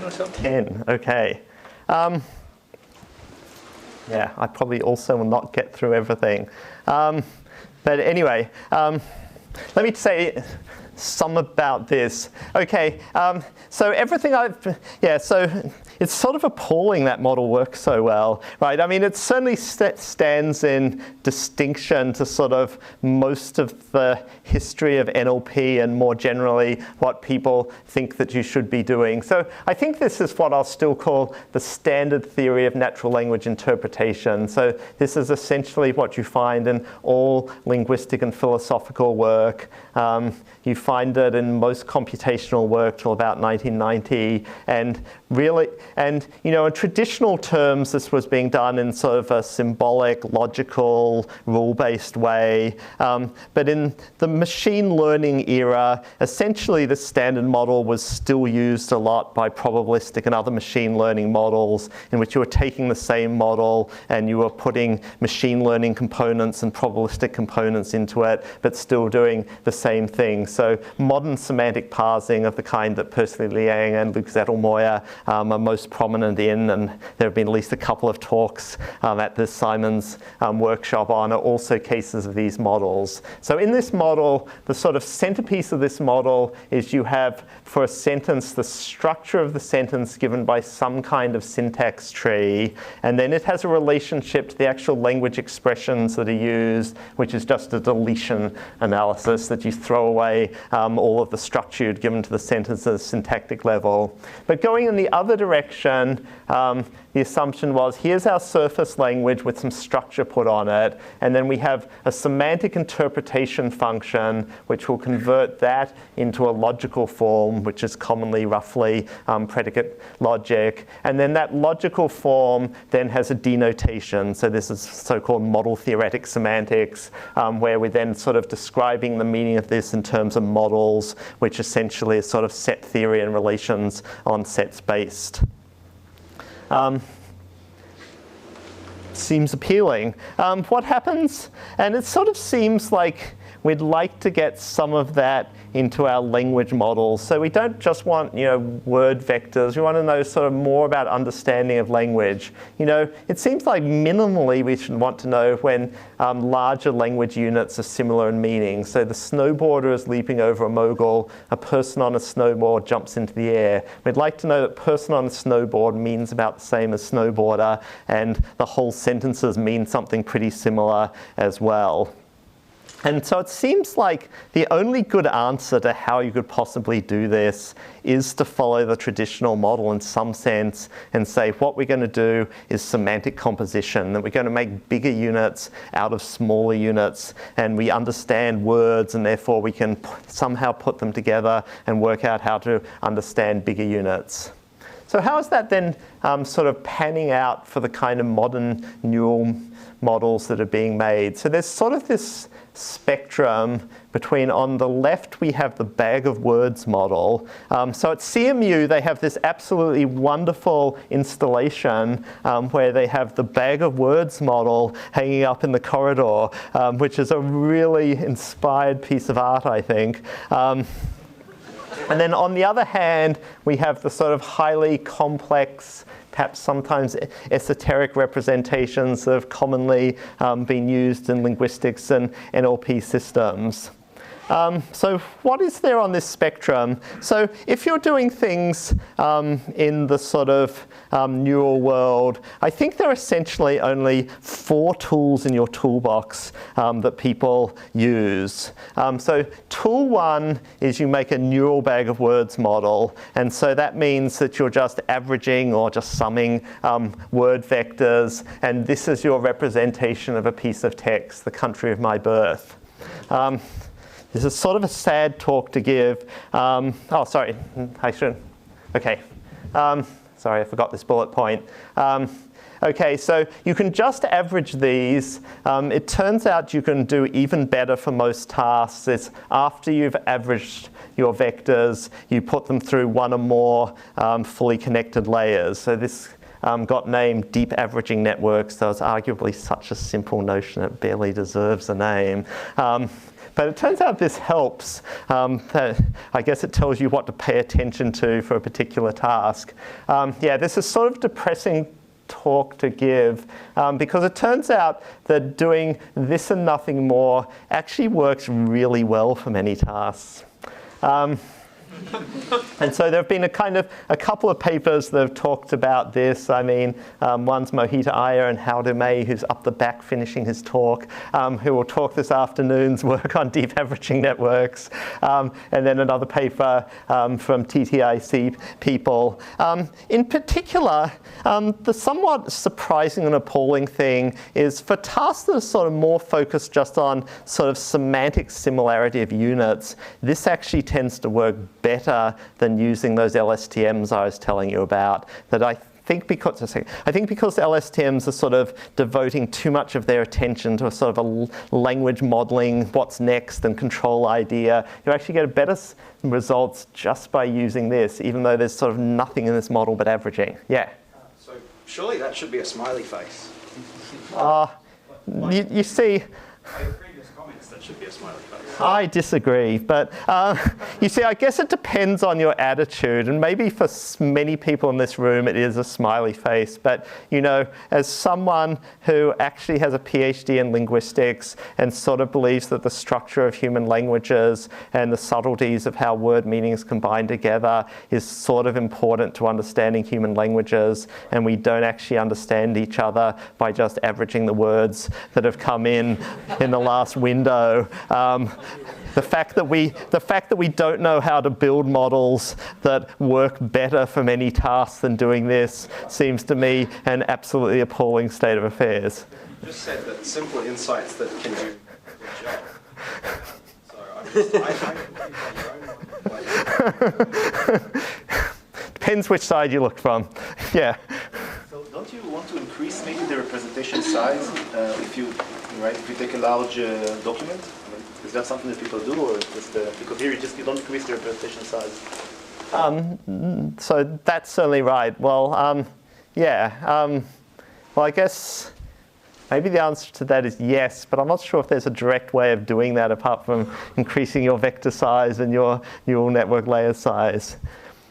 or so. 10, okay. Yeah, I probably also will not get through everything. But anyway, let me say some about this. Okay, so everything so it's sort of appalling that model works so well, right? I mean, it certainly stands in distinction to sort of most of the history of NLP and more generally what people think that you should be doing. So I think this is what I'll still call the standard theory of natural language interpretation. So this is essentially what you find in all linguistic and philosophical work. You find it in most computational work till about 1990, and really, and in traditional terms, this was being done in sort of a symbolic, logical, rule-based way. But in the machine learning era, essentially the standard model was still used a lot by probabilistic and other machine learning models, in which you were taking the same model and you were putting machine learning components and probabilistic components into it, but still doing the same thing. So modern semantic parsing of the kind that Percy Liang and Luc Zettelmoyer are most prominent in, and there have been at least a couple of talks at the Simons workshop on, are also cases of these models. So in this model, the sort of centerpiece of this model is you have, for a sentence, the structure of the sentence given by some kind of syntax tree, and then it has a relationship to the actual language expressions that are used, which is just a deletion analysis that you throw away all of the structure you'd given to the sentence at a syntactic level. But going in the other direction, the assumption was, here's our surface language with some structure put on it, and then we have a semantic interpretation function which will convert that into a logical form, which is commonly roughly predicate logic. And then that logical form then has a denotation. So this is so-called model theoretic semantics, where we're then sort of describing the meaning of this in terms of models, which essentially is sort of set theory and relations on sets based. Seems appealing. What happens? And it sort of seems like we'd like to get some of that into our language models. So we don't just want, word vectors. We want to know sort of more about understanding of language. It seems like minimally we should want to know when larger language units are similar in meaning. So the snowboarder is leaping over a mogul. A person on a snowboard jumps into the air. We'd like to know that person on a snowboard means about the same as snowboarder, and the whole sentences mean something pretty similar as well. And so it seems like the only good answer to how you could possibly do this is to follow the traditional model in some sense and say what we're going to do is semantic composition, that we're going to make bigger units out of smaller units, and we understand words, and therefore we can somehow put them together and work out how to understand bigger units. So how is that then sort of panning out for the kind of modern neural models that are being made? So there's sort of this spectrum between, on the left we have the bag of words model. So at CMU they have this absolutely wonderful installation where they have the bag of words model hanging up in the corridor, which is a really inspired piece of art, I think. And then on the other hand, we have the sort of highly complex, perhaps sometimes esoteric representations that have commonly been used in linguistics and NLP systems. So what is there on this spectrum? So if you're doing things in the sort of neural world, I think there are essentially only 4 tools in your toolbox that people use. So tool 1 is you make a neural bag of words model, and so that means that you're just averaging or just summing word vectors, and this is your representation of a piece of text, the country of my birth. This is sort of a sad talk to give. Oh, sorry, I shouldn't. Okay. Sorry, I forgot this bullet point. Okay, so you can just average these. It turns out you can do even better for most tasks. It's after you've averaged your vectors, you put them through one or more fully connected layers. So this got named deep averaging networks, though it's arguably such a simple notion it barely deserves a name. But it turns out this helps. I guess it tells you what to pay attention to for a particular task. Yeah, this is sort of depressing talk to give because it turns out that doing this and nothing more actually works really well for many tasks. And so there have been a couple of papers that have talked about this. I mean, one's Mohita Iyer and Howder May, who's up the back finishing his talk, who will talk this afternoon's work on deep averaging networks. And then another paper from TTIC people. In particular, the somewhat surprising and appalling thing is for tasks that are sort of more focused just on sort of semantic similarity of units, this actually tends to work better than using those LSTMs I was telling you about. That I think because LSTMs are sort of devoting too much of their attention to a sort of a language modeling, what's next, and control idea, you actually get better results just by using this, even though there's sort of nothing in this model but averaging. Yeah. So surely that should be a smiley face. You see. That should be a smiley face. I disagree, but you see, I guess it depends on your attitude, and maybe for many people in this room it is a smiley face, but you know, as someone who actually has a PhD in linguistics and sort of believes that the structure of human languages and the subtleties of how word meanings combine together is sort of important to understanding human languages, and we don't actually understand each other by just averaging the words that have come in the last window. The fact that we don't know how to build models that work better for many tasks than doing this seems to me an absolutely appalling state of affairs. You just said that simple insights that can do a good job. So Depends which side you look from. Yeah. So don't you want to increase maybe the representation size if you take a large document? Is that something that people do, or just because here you don't increase the representation size? So that's certainly right. Well, yeah. Well, I guess maybe the answer to that is yes, but I'm not sure if there's a direct way of doing that apart from increasing your vector size and your neural network layer size.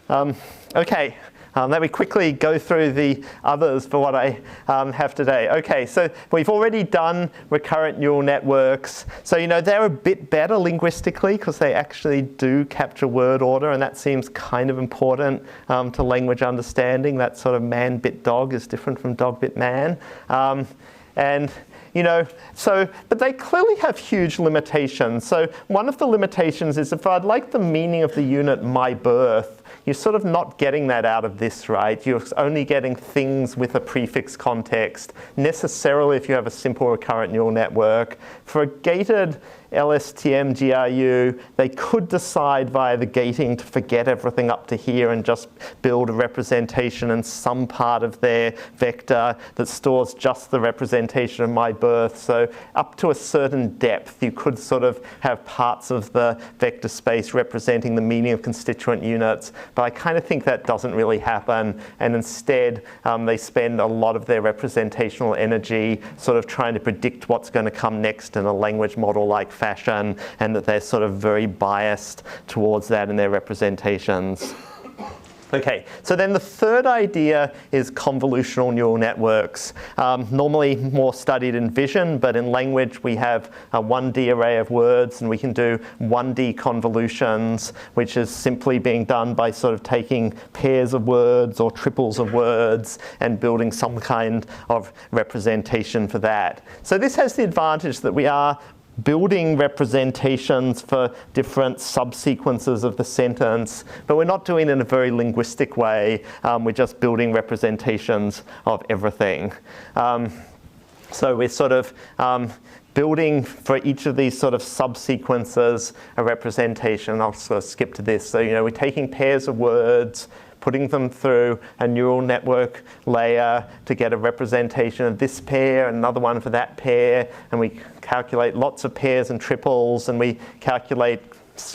Okay. Let me quickly go through the others for what I have today. Okay, so we've already done recurrent neural networks. So, you know, they're a bit better linguistically because they actually do capture word order, and that seems kind of important to language understanding. That sort of man-bit-dog is different from dog-bit-man. And you know, but they clearly have huge limitations. So one of the limitations is if I'd like the meaning of the unit my birth you're sort of not getting that out of this, right? You're only getting things with a prefix context, necessarily if you have a simple recurrent neural network. For a gated LSTM GRU, they could decide via the gating to forget everything up to here and just build a representation in some part of their vector that stores just the representation of my birth. So up to a certain depth, you could sort of have parts of the vector space representing the meaning of constituent units. But I kind of think that doesn't really happen. And instead, they spend a lot of their representational energy sort of trying to predict what's going to come next in a language model-like fashion, and that they're sort of very biased towards that in their representations. Okay, so then the third idea is convolutional neural networks. Normally more studied in vision, but in language we have a 1D array of words, and we can do 1D convolutions, which is simply being done by sort of taking pairs of words or triples of words and building some kind of representation for that. So this has the advantage that we are building representations for different subsequences of the sentence, but we're not doing it in a very linguistic way. We're just building representations of everything. So we're sort of building for each of these sort of subsequences a representation. I'll sort of skip to this. So, we're taking pairs of words, putting them through a neural network layer to get a representation of this pair, another one for that pair, and we calculate lots of pairs and triples, and we calculate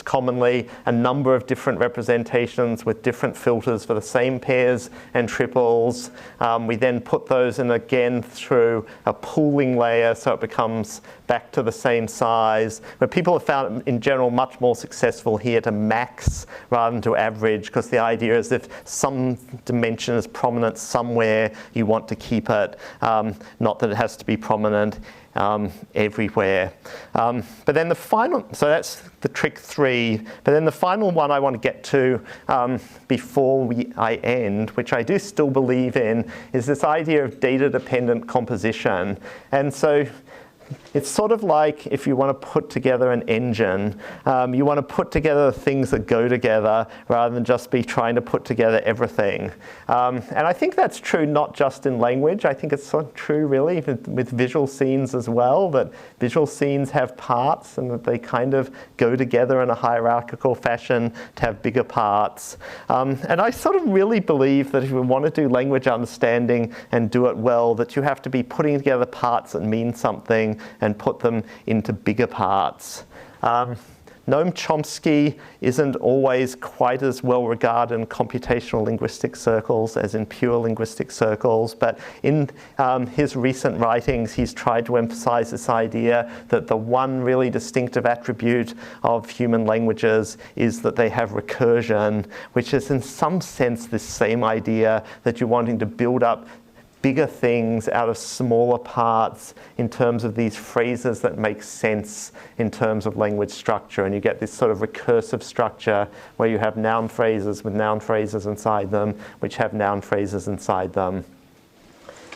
commonly a number of different representations with different filters for the same pairs and triples. We then put those in again through a pooling layer so it becomes back to the same size. But people have found it in general much more successful here to max rather than to average, because the idea is if some dimension is prominent somewhere, you want to keep it, not that it has to be prominent everywhere. But then the final, so that's the trick 3. But then the final one I want to get to before I end, which I do still believe in, is this idea of data-dependent composition. And so it's sort of like if you want to put together an engine, you want to put together things that go together rather than just be trying to put together everything. And I think that's true not just in language. I think it's sort of true really with visual scenes as well, that visual scenes have parts and that they kind of go together in a hierarchical fashion to have bigger parts. And I sort of really believe that if we want to do language understanding and do it well, that you have to be putting together parts that mean something and put them into bigger parts. Noam Chomsky isn't always quite as well regarded in computational linguistic circles as in pure linguistic circles, but in his recent writings he's tried to emphasize this idea that the one really distinctive attribute of human languages is that they have recursion, which is in some sense this same idea that you're wanting to build up bigger things out of smaller parts in terms of these phrases that make sense in terms of language structure. And you get this sort of recursive structure where you have noun phrases with noun phrases inside them, which have noun phrases inside them.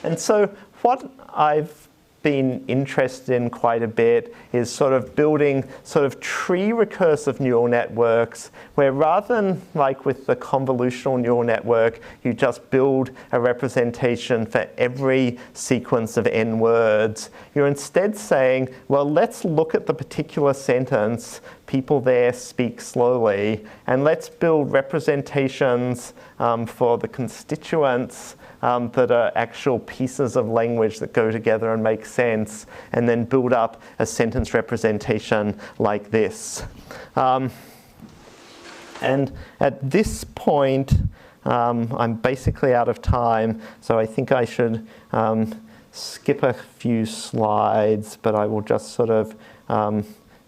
And so what I've been interested in quite a bit is sort of building sort of tree recursive neural networks where rather than like with the convolutional neural network, you just build a representation for every sequence of n words. You're instead saying, well, let's look at the particular sentence, people there speak slowly, and let's build representations for the constituents that are actual pieces of language that go together and make sense, and then build up a sentence representation like this. And at this point, I'm basically out of time, so I think I should skip a few slides, but I will just sort of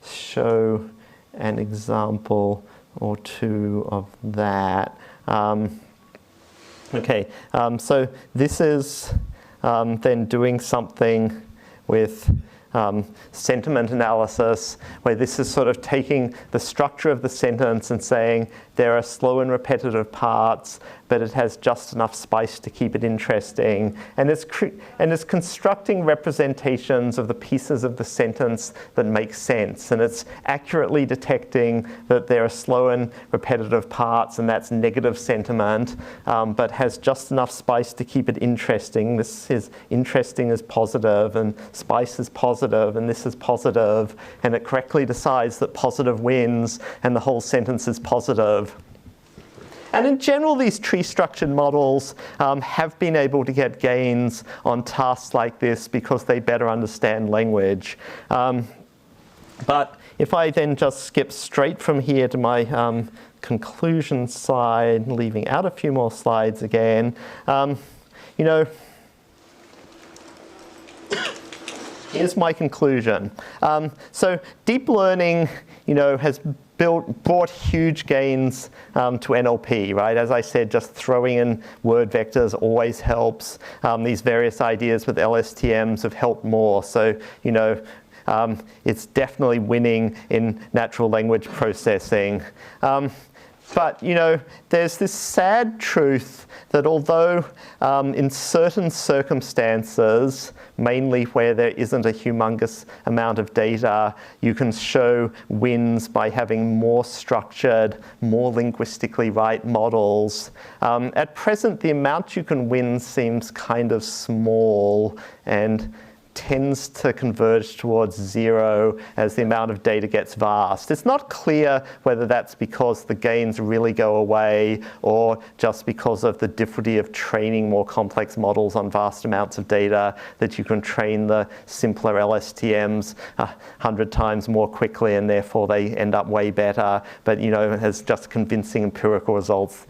show an example or two of that. Okay, so this is then doing something with sentiment analysis, where this is sort of taking the structure of the sentence and saying there are slow and repetitive parts, but it has just enough spice to keep it interesting. And it's constructing representations of the pieces of the sentence that make sense. And it's accurately detecting that there are slow and repetitive parts, and that's negative sentiment, but has just enough spice to keep it interesting. This is interesting is positive, and spice is positive, and this is positive. And it correctly decides that positive wins, and the whole sentence is positive. And in general, these tree-structured models have been able to get gains on tasks like this because they better understand language. But if I then just skip straight from here to my conclusion slide, leaving out a few more slides again, you know, here's my conclusion. So deep learning, you know, has brought huge gains to NLP, right? As I said, just throwing in word vectors always helps. These various ideas with LSTMs have helped more. So, you know, it's definitely winning in natural language processing. But, you know, there's this sad truth that although in certain circumstances, mainly where there isn't a humongous amount of data, you can show wins by having more structured, more linguistically right models. At present, the amount you can win seems kind of small and tends to converge towards zero as the amount of data gets vast. It's not clear whether that's because the gains really go away or just because of the difficulty of training more complex models on vast amounts of data, that you can train the simpler LSTMs 100 times more quickly and therefore they end up way better. But, you know, as just convincing empirical results,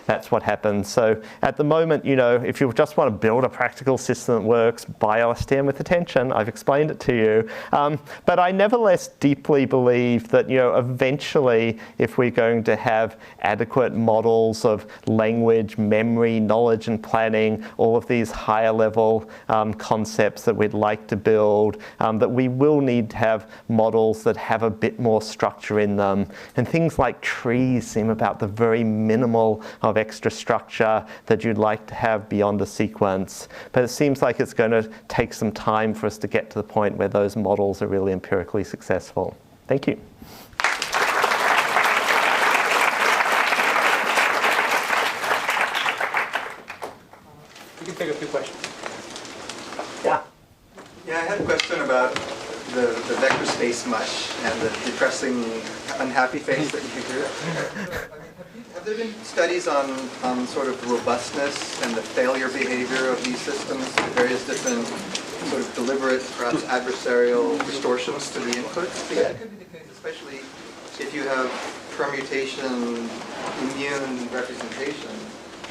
that's what happens. So at the moment, you know, if you just want to build a practical system that works, buy LSTM with attention. I've explained it to you. But I nevertheless deeply believe that, you know, eventually, if we're going to have adequate models of language, memory, knowledge, and planning, all of these higher level concepts that we'd like to build, that we will need to have models that have a bit more structure in them. And things like trees seem about the very minimal of extra structure that you'd like to have beyond a sequence. But it seems like it's going to take some time for us to get to the point where those models are really empirically successful. Thank you. We can take a few questions. Yeah. Yeah, I had a question about the vector space mush and the depressing, unhappy face that you drew. Have there been studies on sort of robustness and the failure behavior of these systems, various different sort of deliberate, perhaps adversarial distortions to the input? Because it could be the case, especially if you have permutation, immune representation,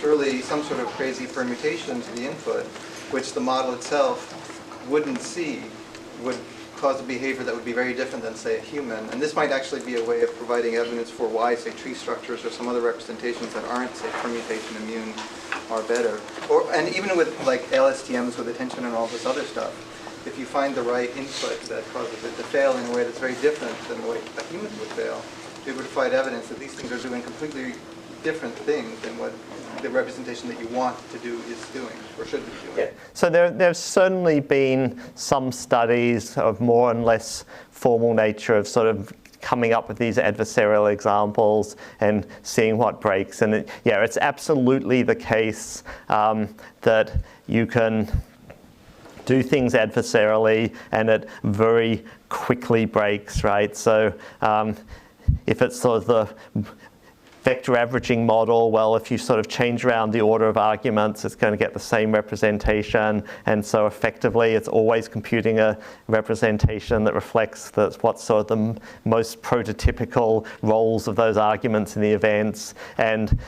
surely some sort of crazy permutation to the input, which the model itself wouldn't see, would cause a behavior that would be very different than, say, a human. And this might actually be a way of providing evidence for why, say, tree structures or some other representations that aren't, say, permutation immune are better. And even with, like, LSTMs with attention and all this other stuff, if you find the right input that causes it to fail in a way that's very different than the way a human would fail, you would provide evidence that these things are doing completely different things than what the representation that you want to do is doing, or should be doing. Yeah. So there's certainly been some studies of more and less formal nature of sort of coming up with these adversarial examples and seeing what breaks. And yeah, it's absolutely the case that you can do things adversarially and it very quickly breaks, right? So if it's sort of the vector averaging model, well, if you sort of change around the order of arguments, it's going to get the same representation. And so effectively, it's always computing a representation that reflects what's sort of the most prototypical roles of those arguments in the events. And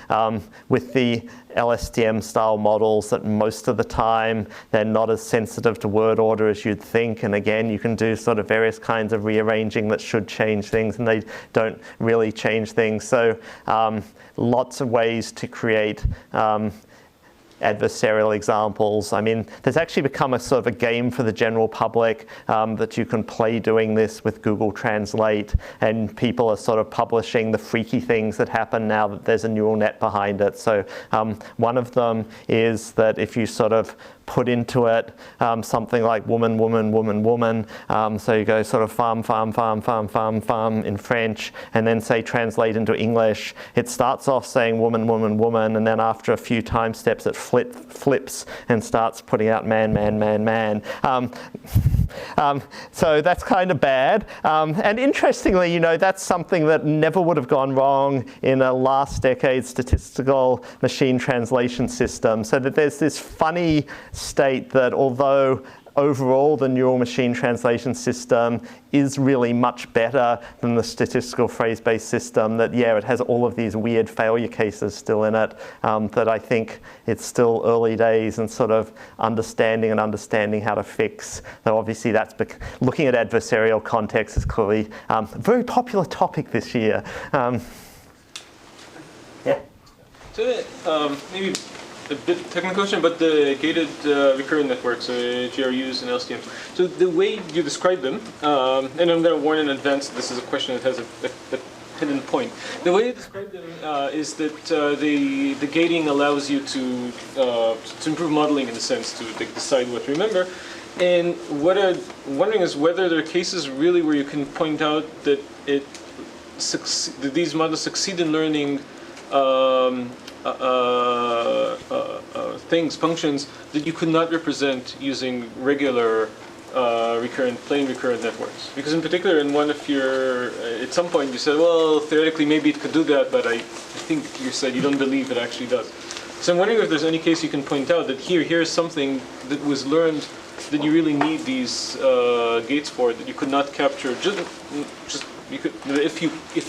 with the LSTM style models, that most of the time they're not as sensitive to word order as you'd think. And again, you can do sort of various kinds of rearranging that should change things, and they don't really change things. So lots of ways to create adversarial examples. I mean, there's actually become a sort of a game for the general public that you can play doing this with Google Translate, and people are sort of publishing the freaky things that happen now that there's a neural net behind it. So one of them is that if you sort of put into it something like woman, woman, woman, woman. So you go sort of farm, farm, farm, farm, farm, farm in French, and then say translate into English. It starts off saying woman, woman, woman, and then after a few time steps it flips and starts putting out man, man, man, man. So that's kind of bad. And interestingly, you know, that's something that never would have gone wrong in a last decade statistical machine translation system. So that there's this funny state that although overall the neural machine translation system is really much better than the statistical phrase-based system, that yeah, it has all of these weird failure cases still in it, that I think it's still early days and sort of understanding how to fix. Though obviously that's looking at adversarial context is clearly a very popular topic this year. Yeah. So maybe a bit technical question, but the gated recurrent networks, GRUs and LSTMs. So the way you describe them, and I'm going to warn in advance, this is a question that has a hidden point. The way you describe them is that the gating allows you to improve modeling in a sense, to decide what to remember. And what I'm wondering is whether there are cases really where you can point out that that these models succeed in learning functions that you could not represent using regular plain recurrent networks. Because in particular, in one of your, at some point you said, well, theoretically maybe it could do that, but I think you said you don't believe it actually does. So I'm wondering if there's any case you can point out that here's something that was learned that you really need these gates for, that you could not capture just you could, if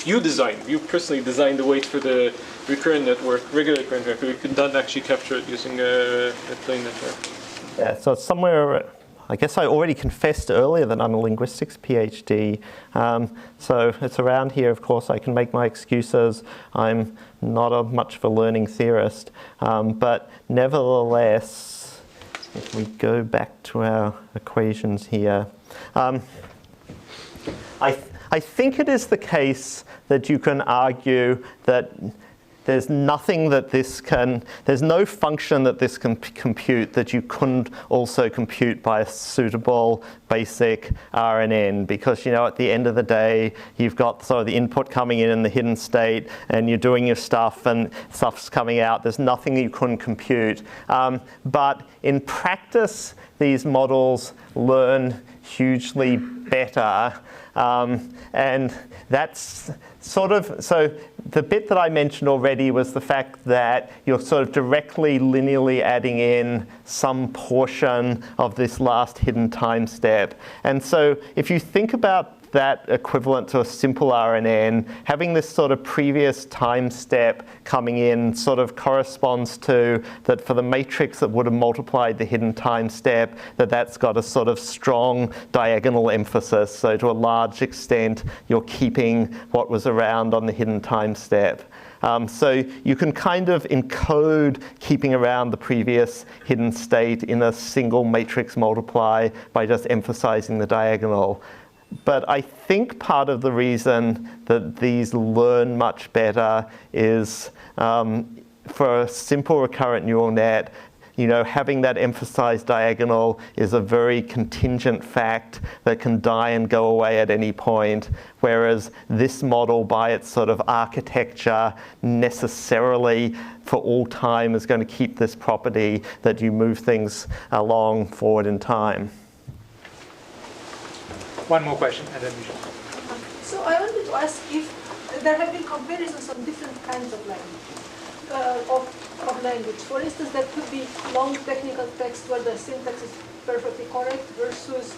you personally designed the weight for the recurrent network, regular recurrent network, you could not actually capture it using a plain network. Yeah, so it's somewhere, I guess I already confessed earlier that I'm a linguistics PhD. So it's around here, of course, I can make my excuses. I'm not much of a learning theorist. But nevertheless, if we go back to our equations here, I think it is the case that you can argue that there's nothing that there's no function that this can compute that you couldn't also compute by a suitable basic RNN, because, you know, at the end of the day, you've got sort of the input coming in the hidden state, and you're doing your stuff, and stuff's coming out. There's nothing that you couldn't compute. But in practice, these models learn hugely better. And that's sort of, so the bit that I mentioned already was the fact that you're sort of directly linearly adding in some portion of this last hidden time step. And so if you think about that equivalent to a simple RNN, having this sort of previous time step coming in sort of corresponds to that for the matrix that would have multiplied the hidden time step, that's got a sort of strong diagonal emphasis. So to a large extent, you're keeping what was around on the hidden time step. So you can kind of encode keeping around the previous hidden state in a single matrix multiply by just emphasizing the diagonal. But I think part of the reason that these learn much better is for a simple recurrent neural net, you know, having that emphasized diagonal is a very contingent fact that can die and go away at any point, whereas this model by its sort of architecture necessarily for all time is going to keep this property that you move things along forward in time. One more question, and then we should. So I wanted to ask if there have been comparisons on different kinds of language, of language. For instance, there could be long technical text where the syntax is perfectly correct versus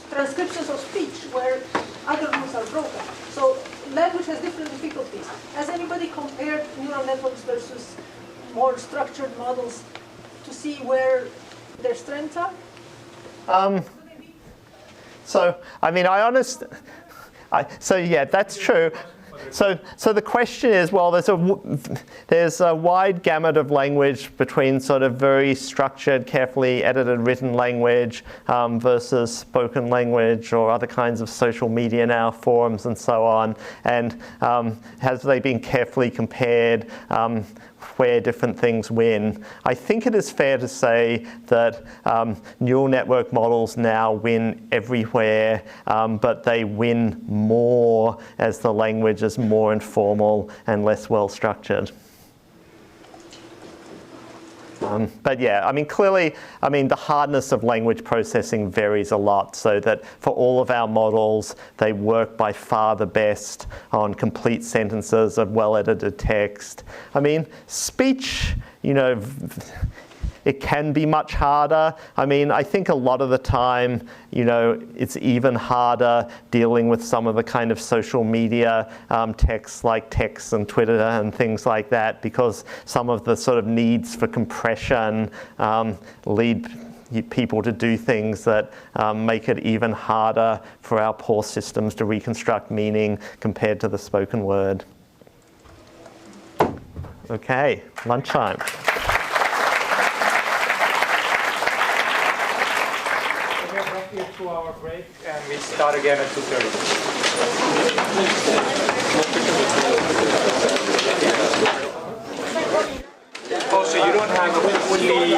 transcriptions of speech where other rules are broken. So language has different difficulties. Has anybody compared neural networks versus more structured models to see where their strengths are? So, I mean, so yeah, that's true. So the question is, well, there's a wide gamut of language between sort of very structured, carefully edited written language versus spoken language or other kinds of social media now, forums and so on. And has they been carefully compared where different things win? I think it is fair to say that neural network models now win everywhere, but they win more as the language is more informal and less well structured. But yeah, I mean, clearly, I mean, the hardness of language processing varies a lot, so that for all of our models, they work by far the best on complete sentences of well-edited text. I mean, speech, you know, it can be much harder. I mean, I think a lot of the time, you know, it's even harder dealing with some of the kind of social media texts like text and Twitter and things like that, because some of the sort of needs for compression lead people to do things that make it even harder for our poor systems to reconstruct meaning compared to the spoken word. Okay, lunchtime. A 2-hour break, and we start again at 2:30. Oh, so you don't have a fully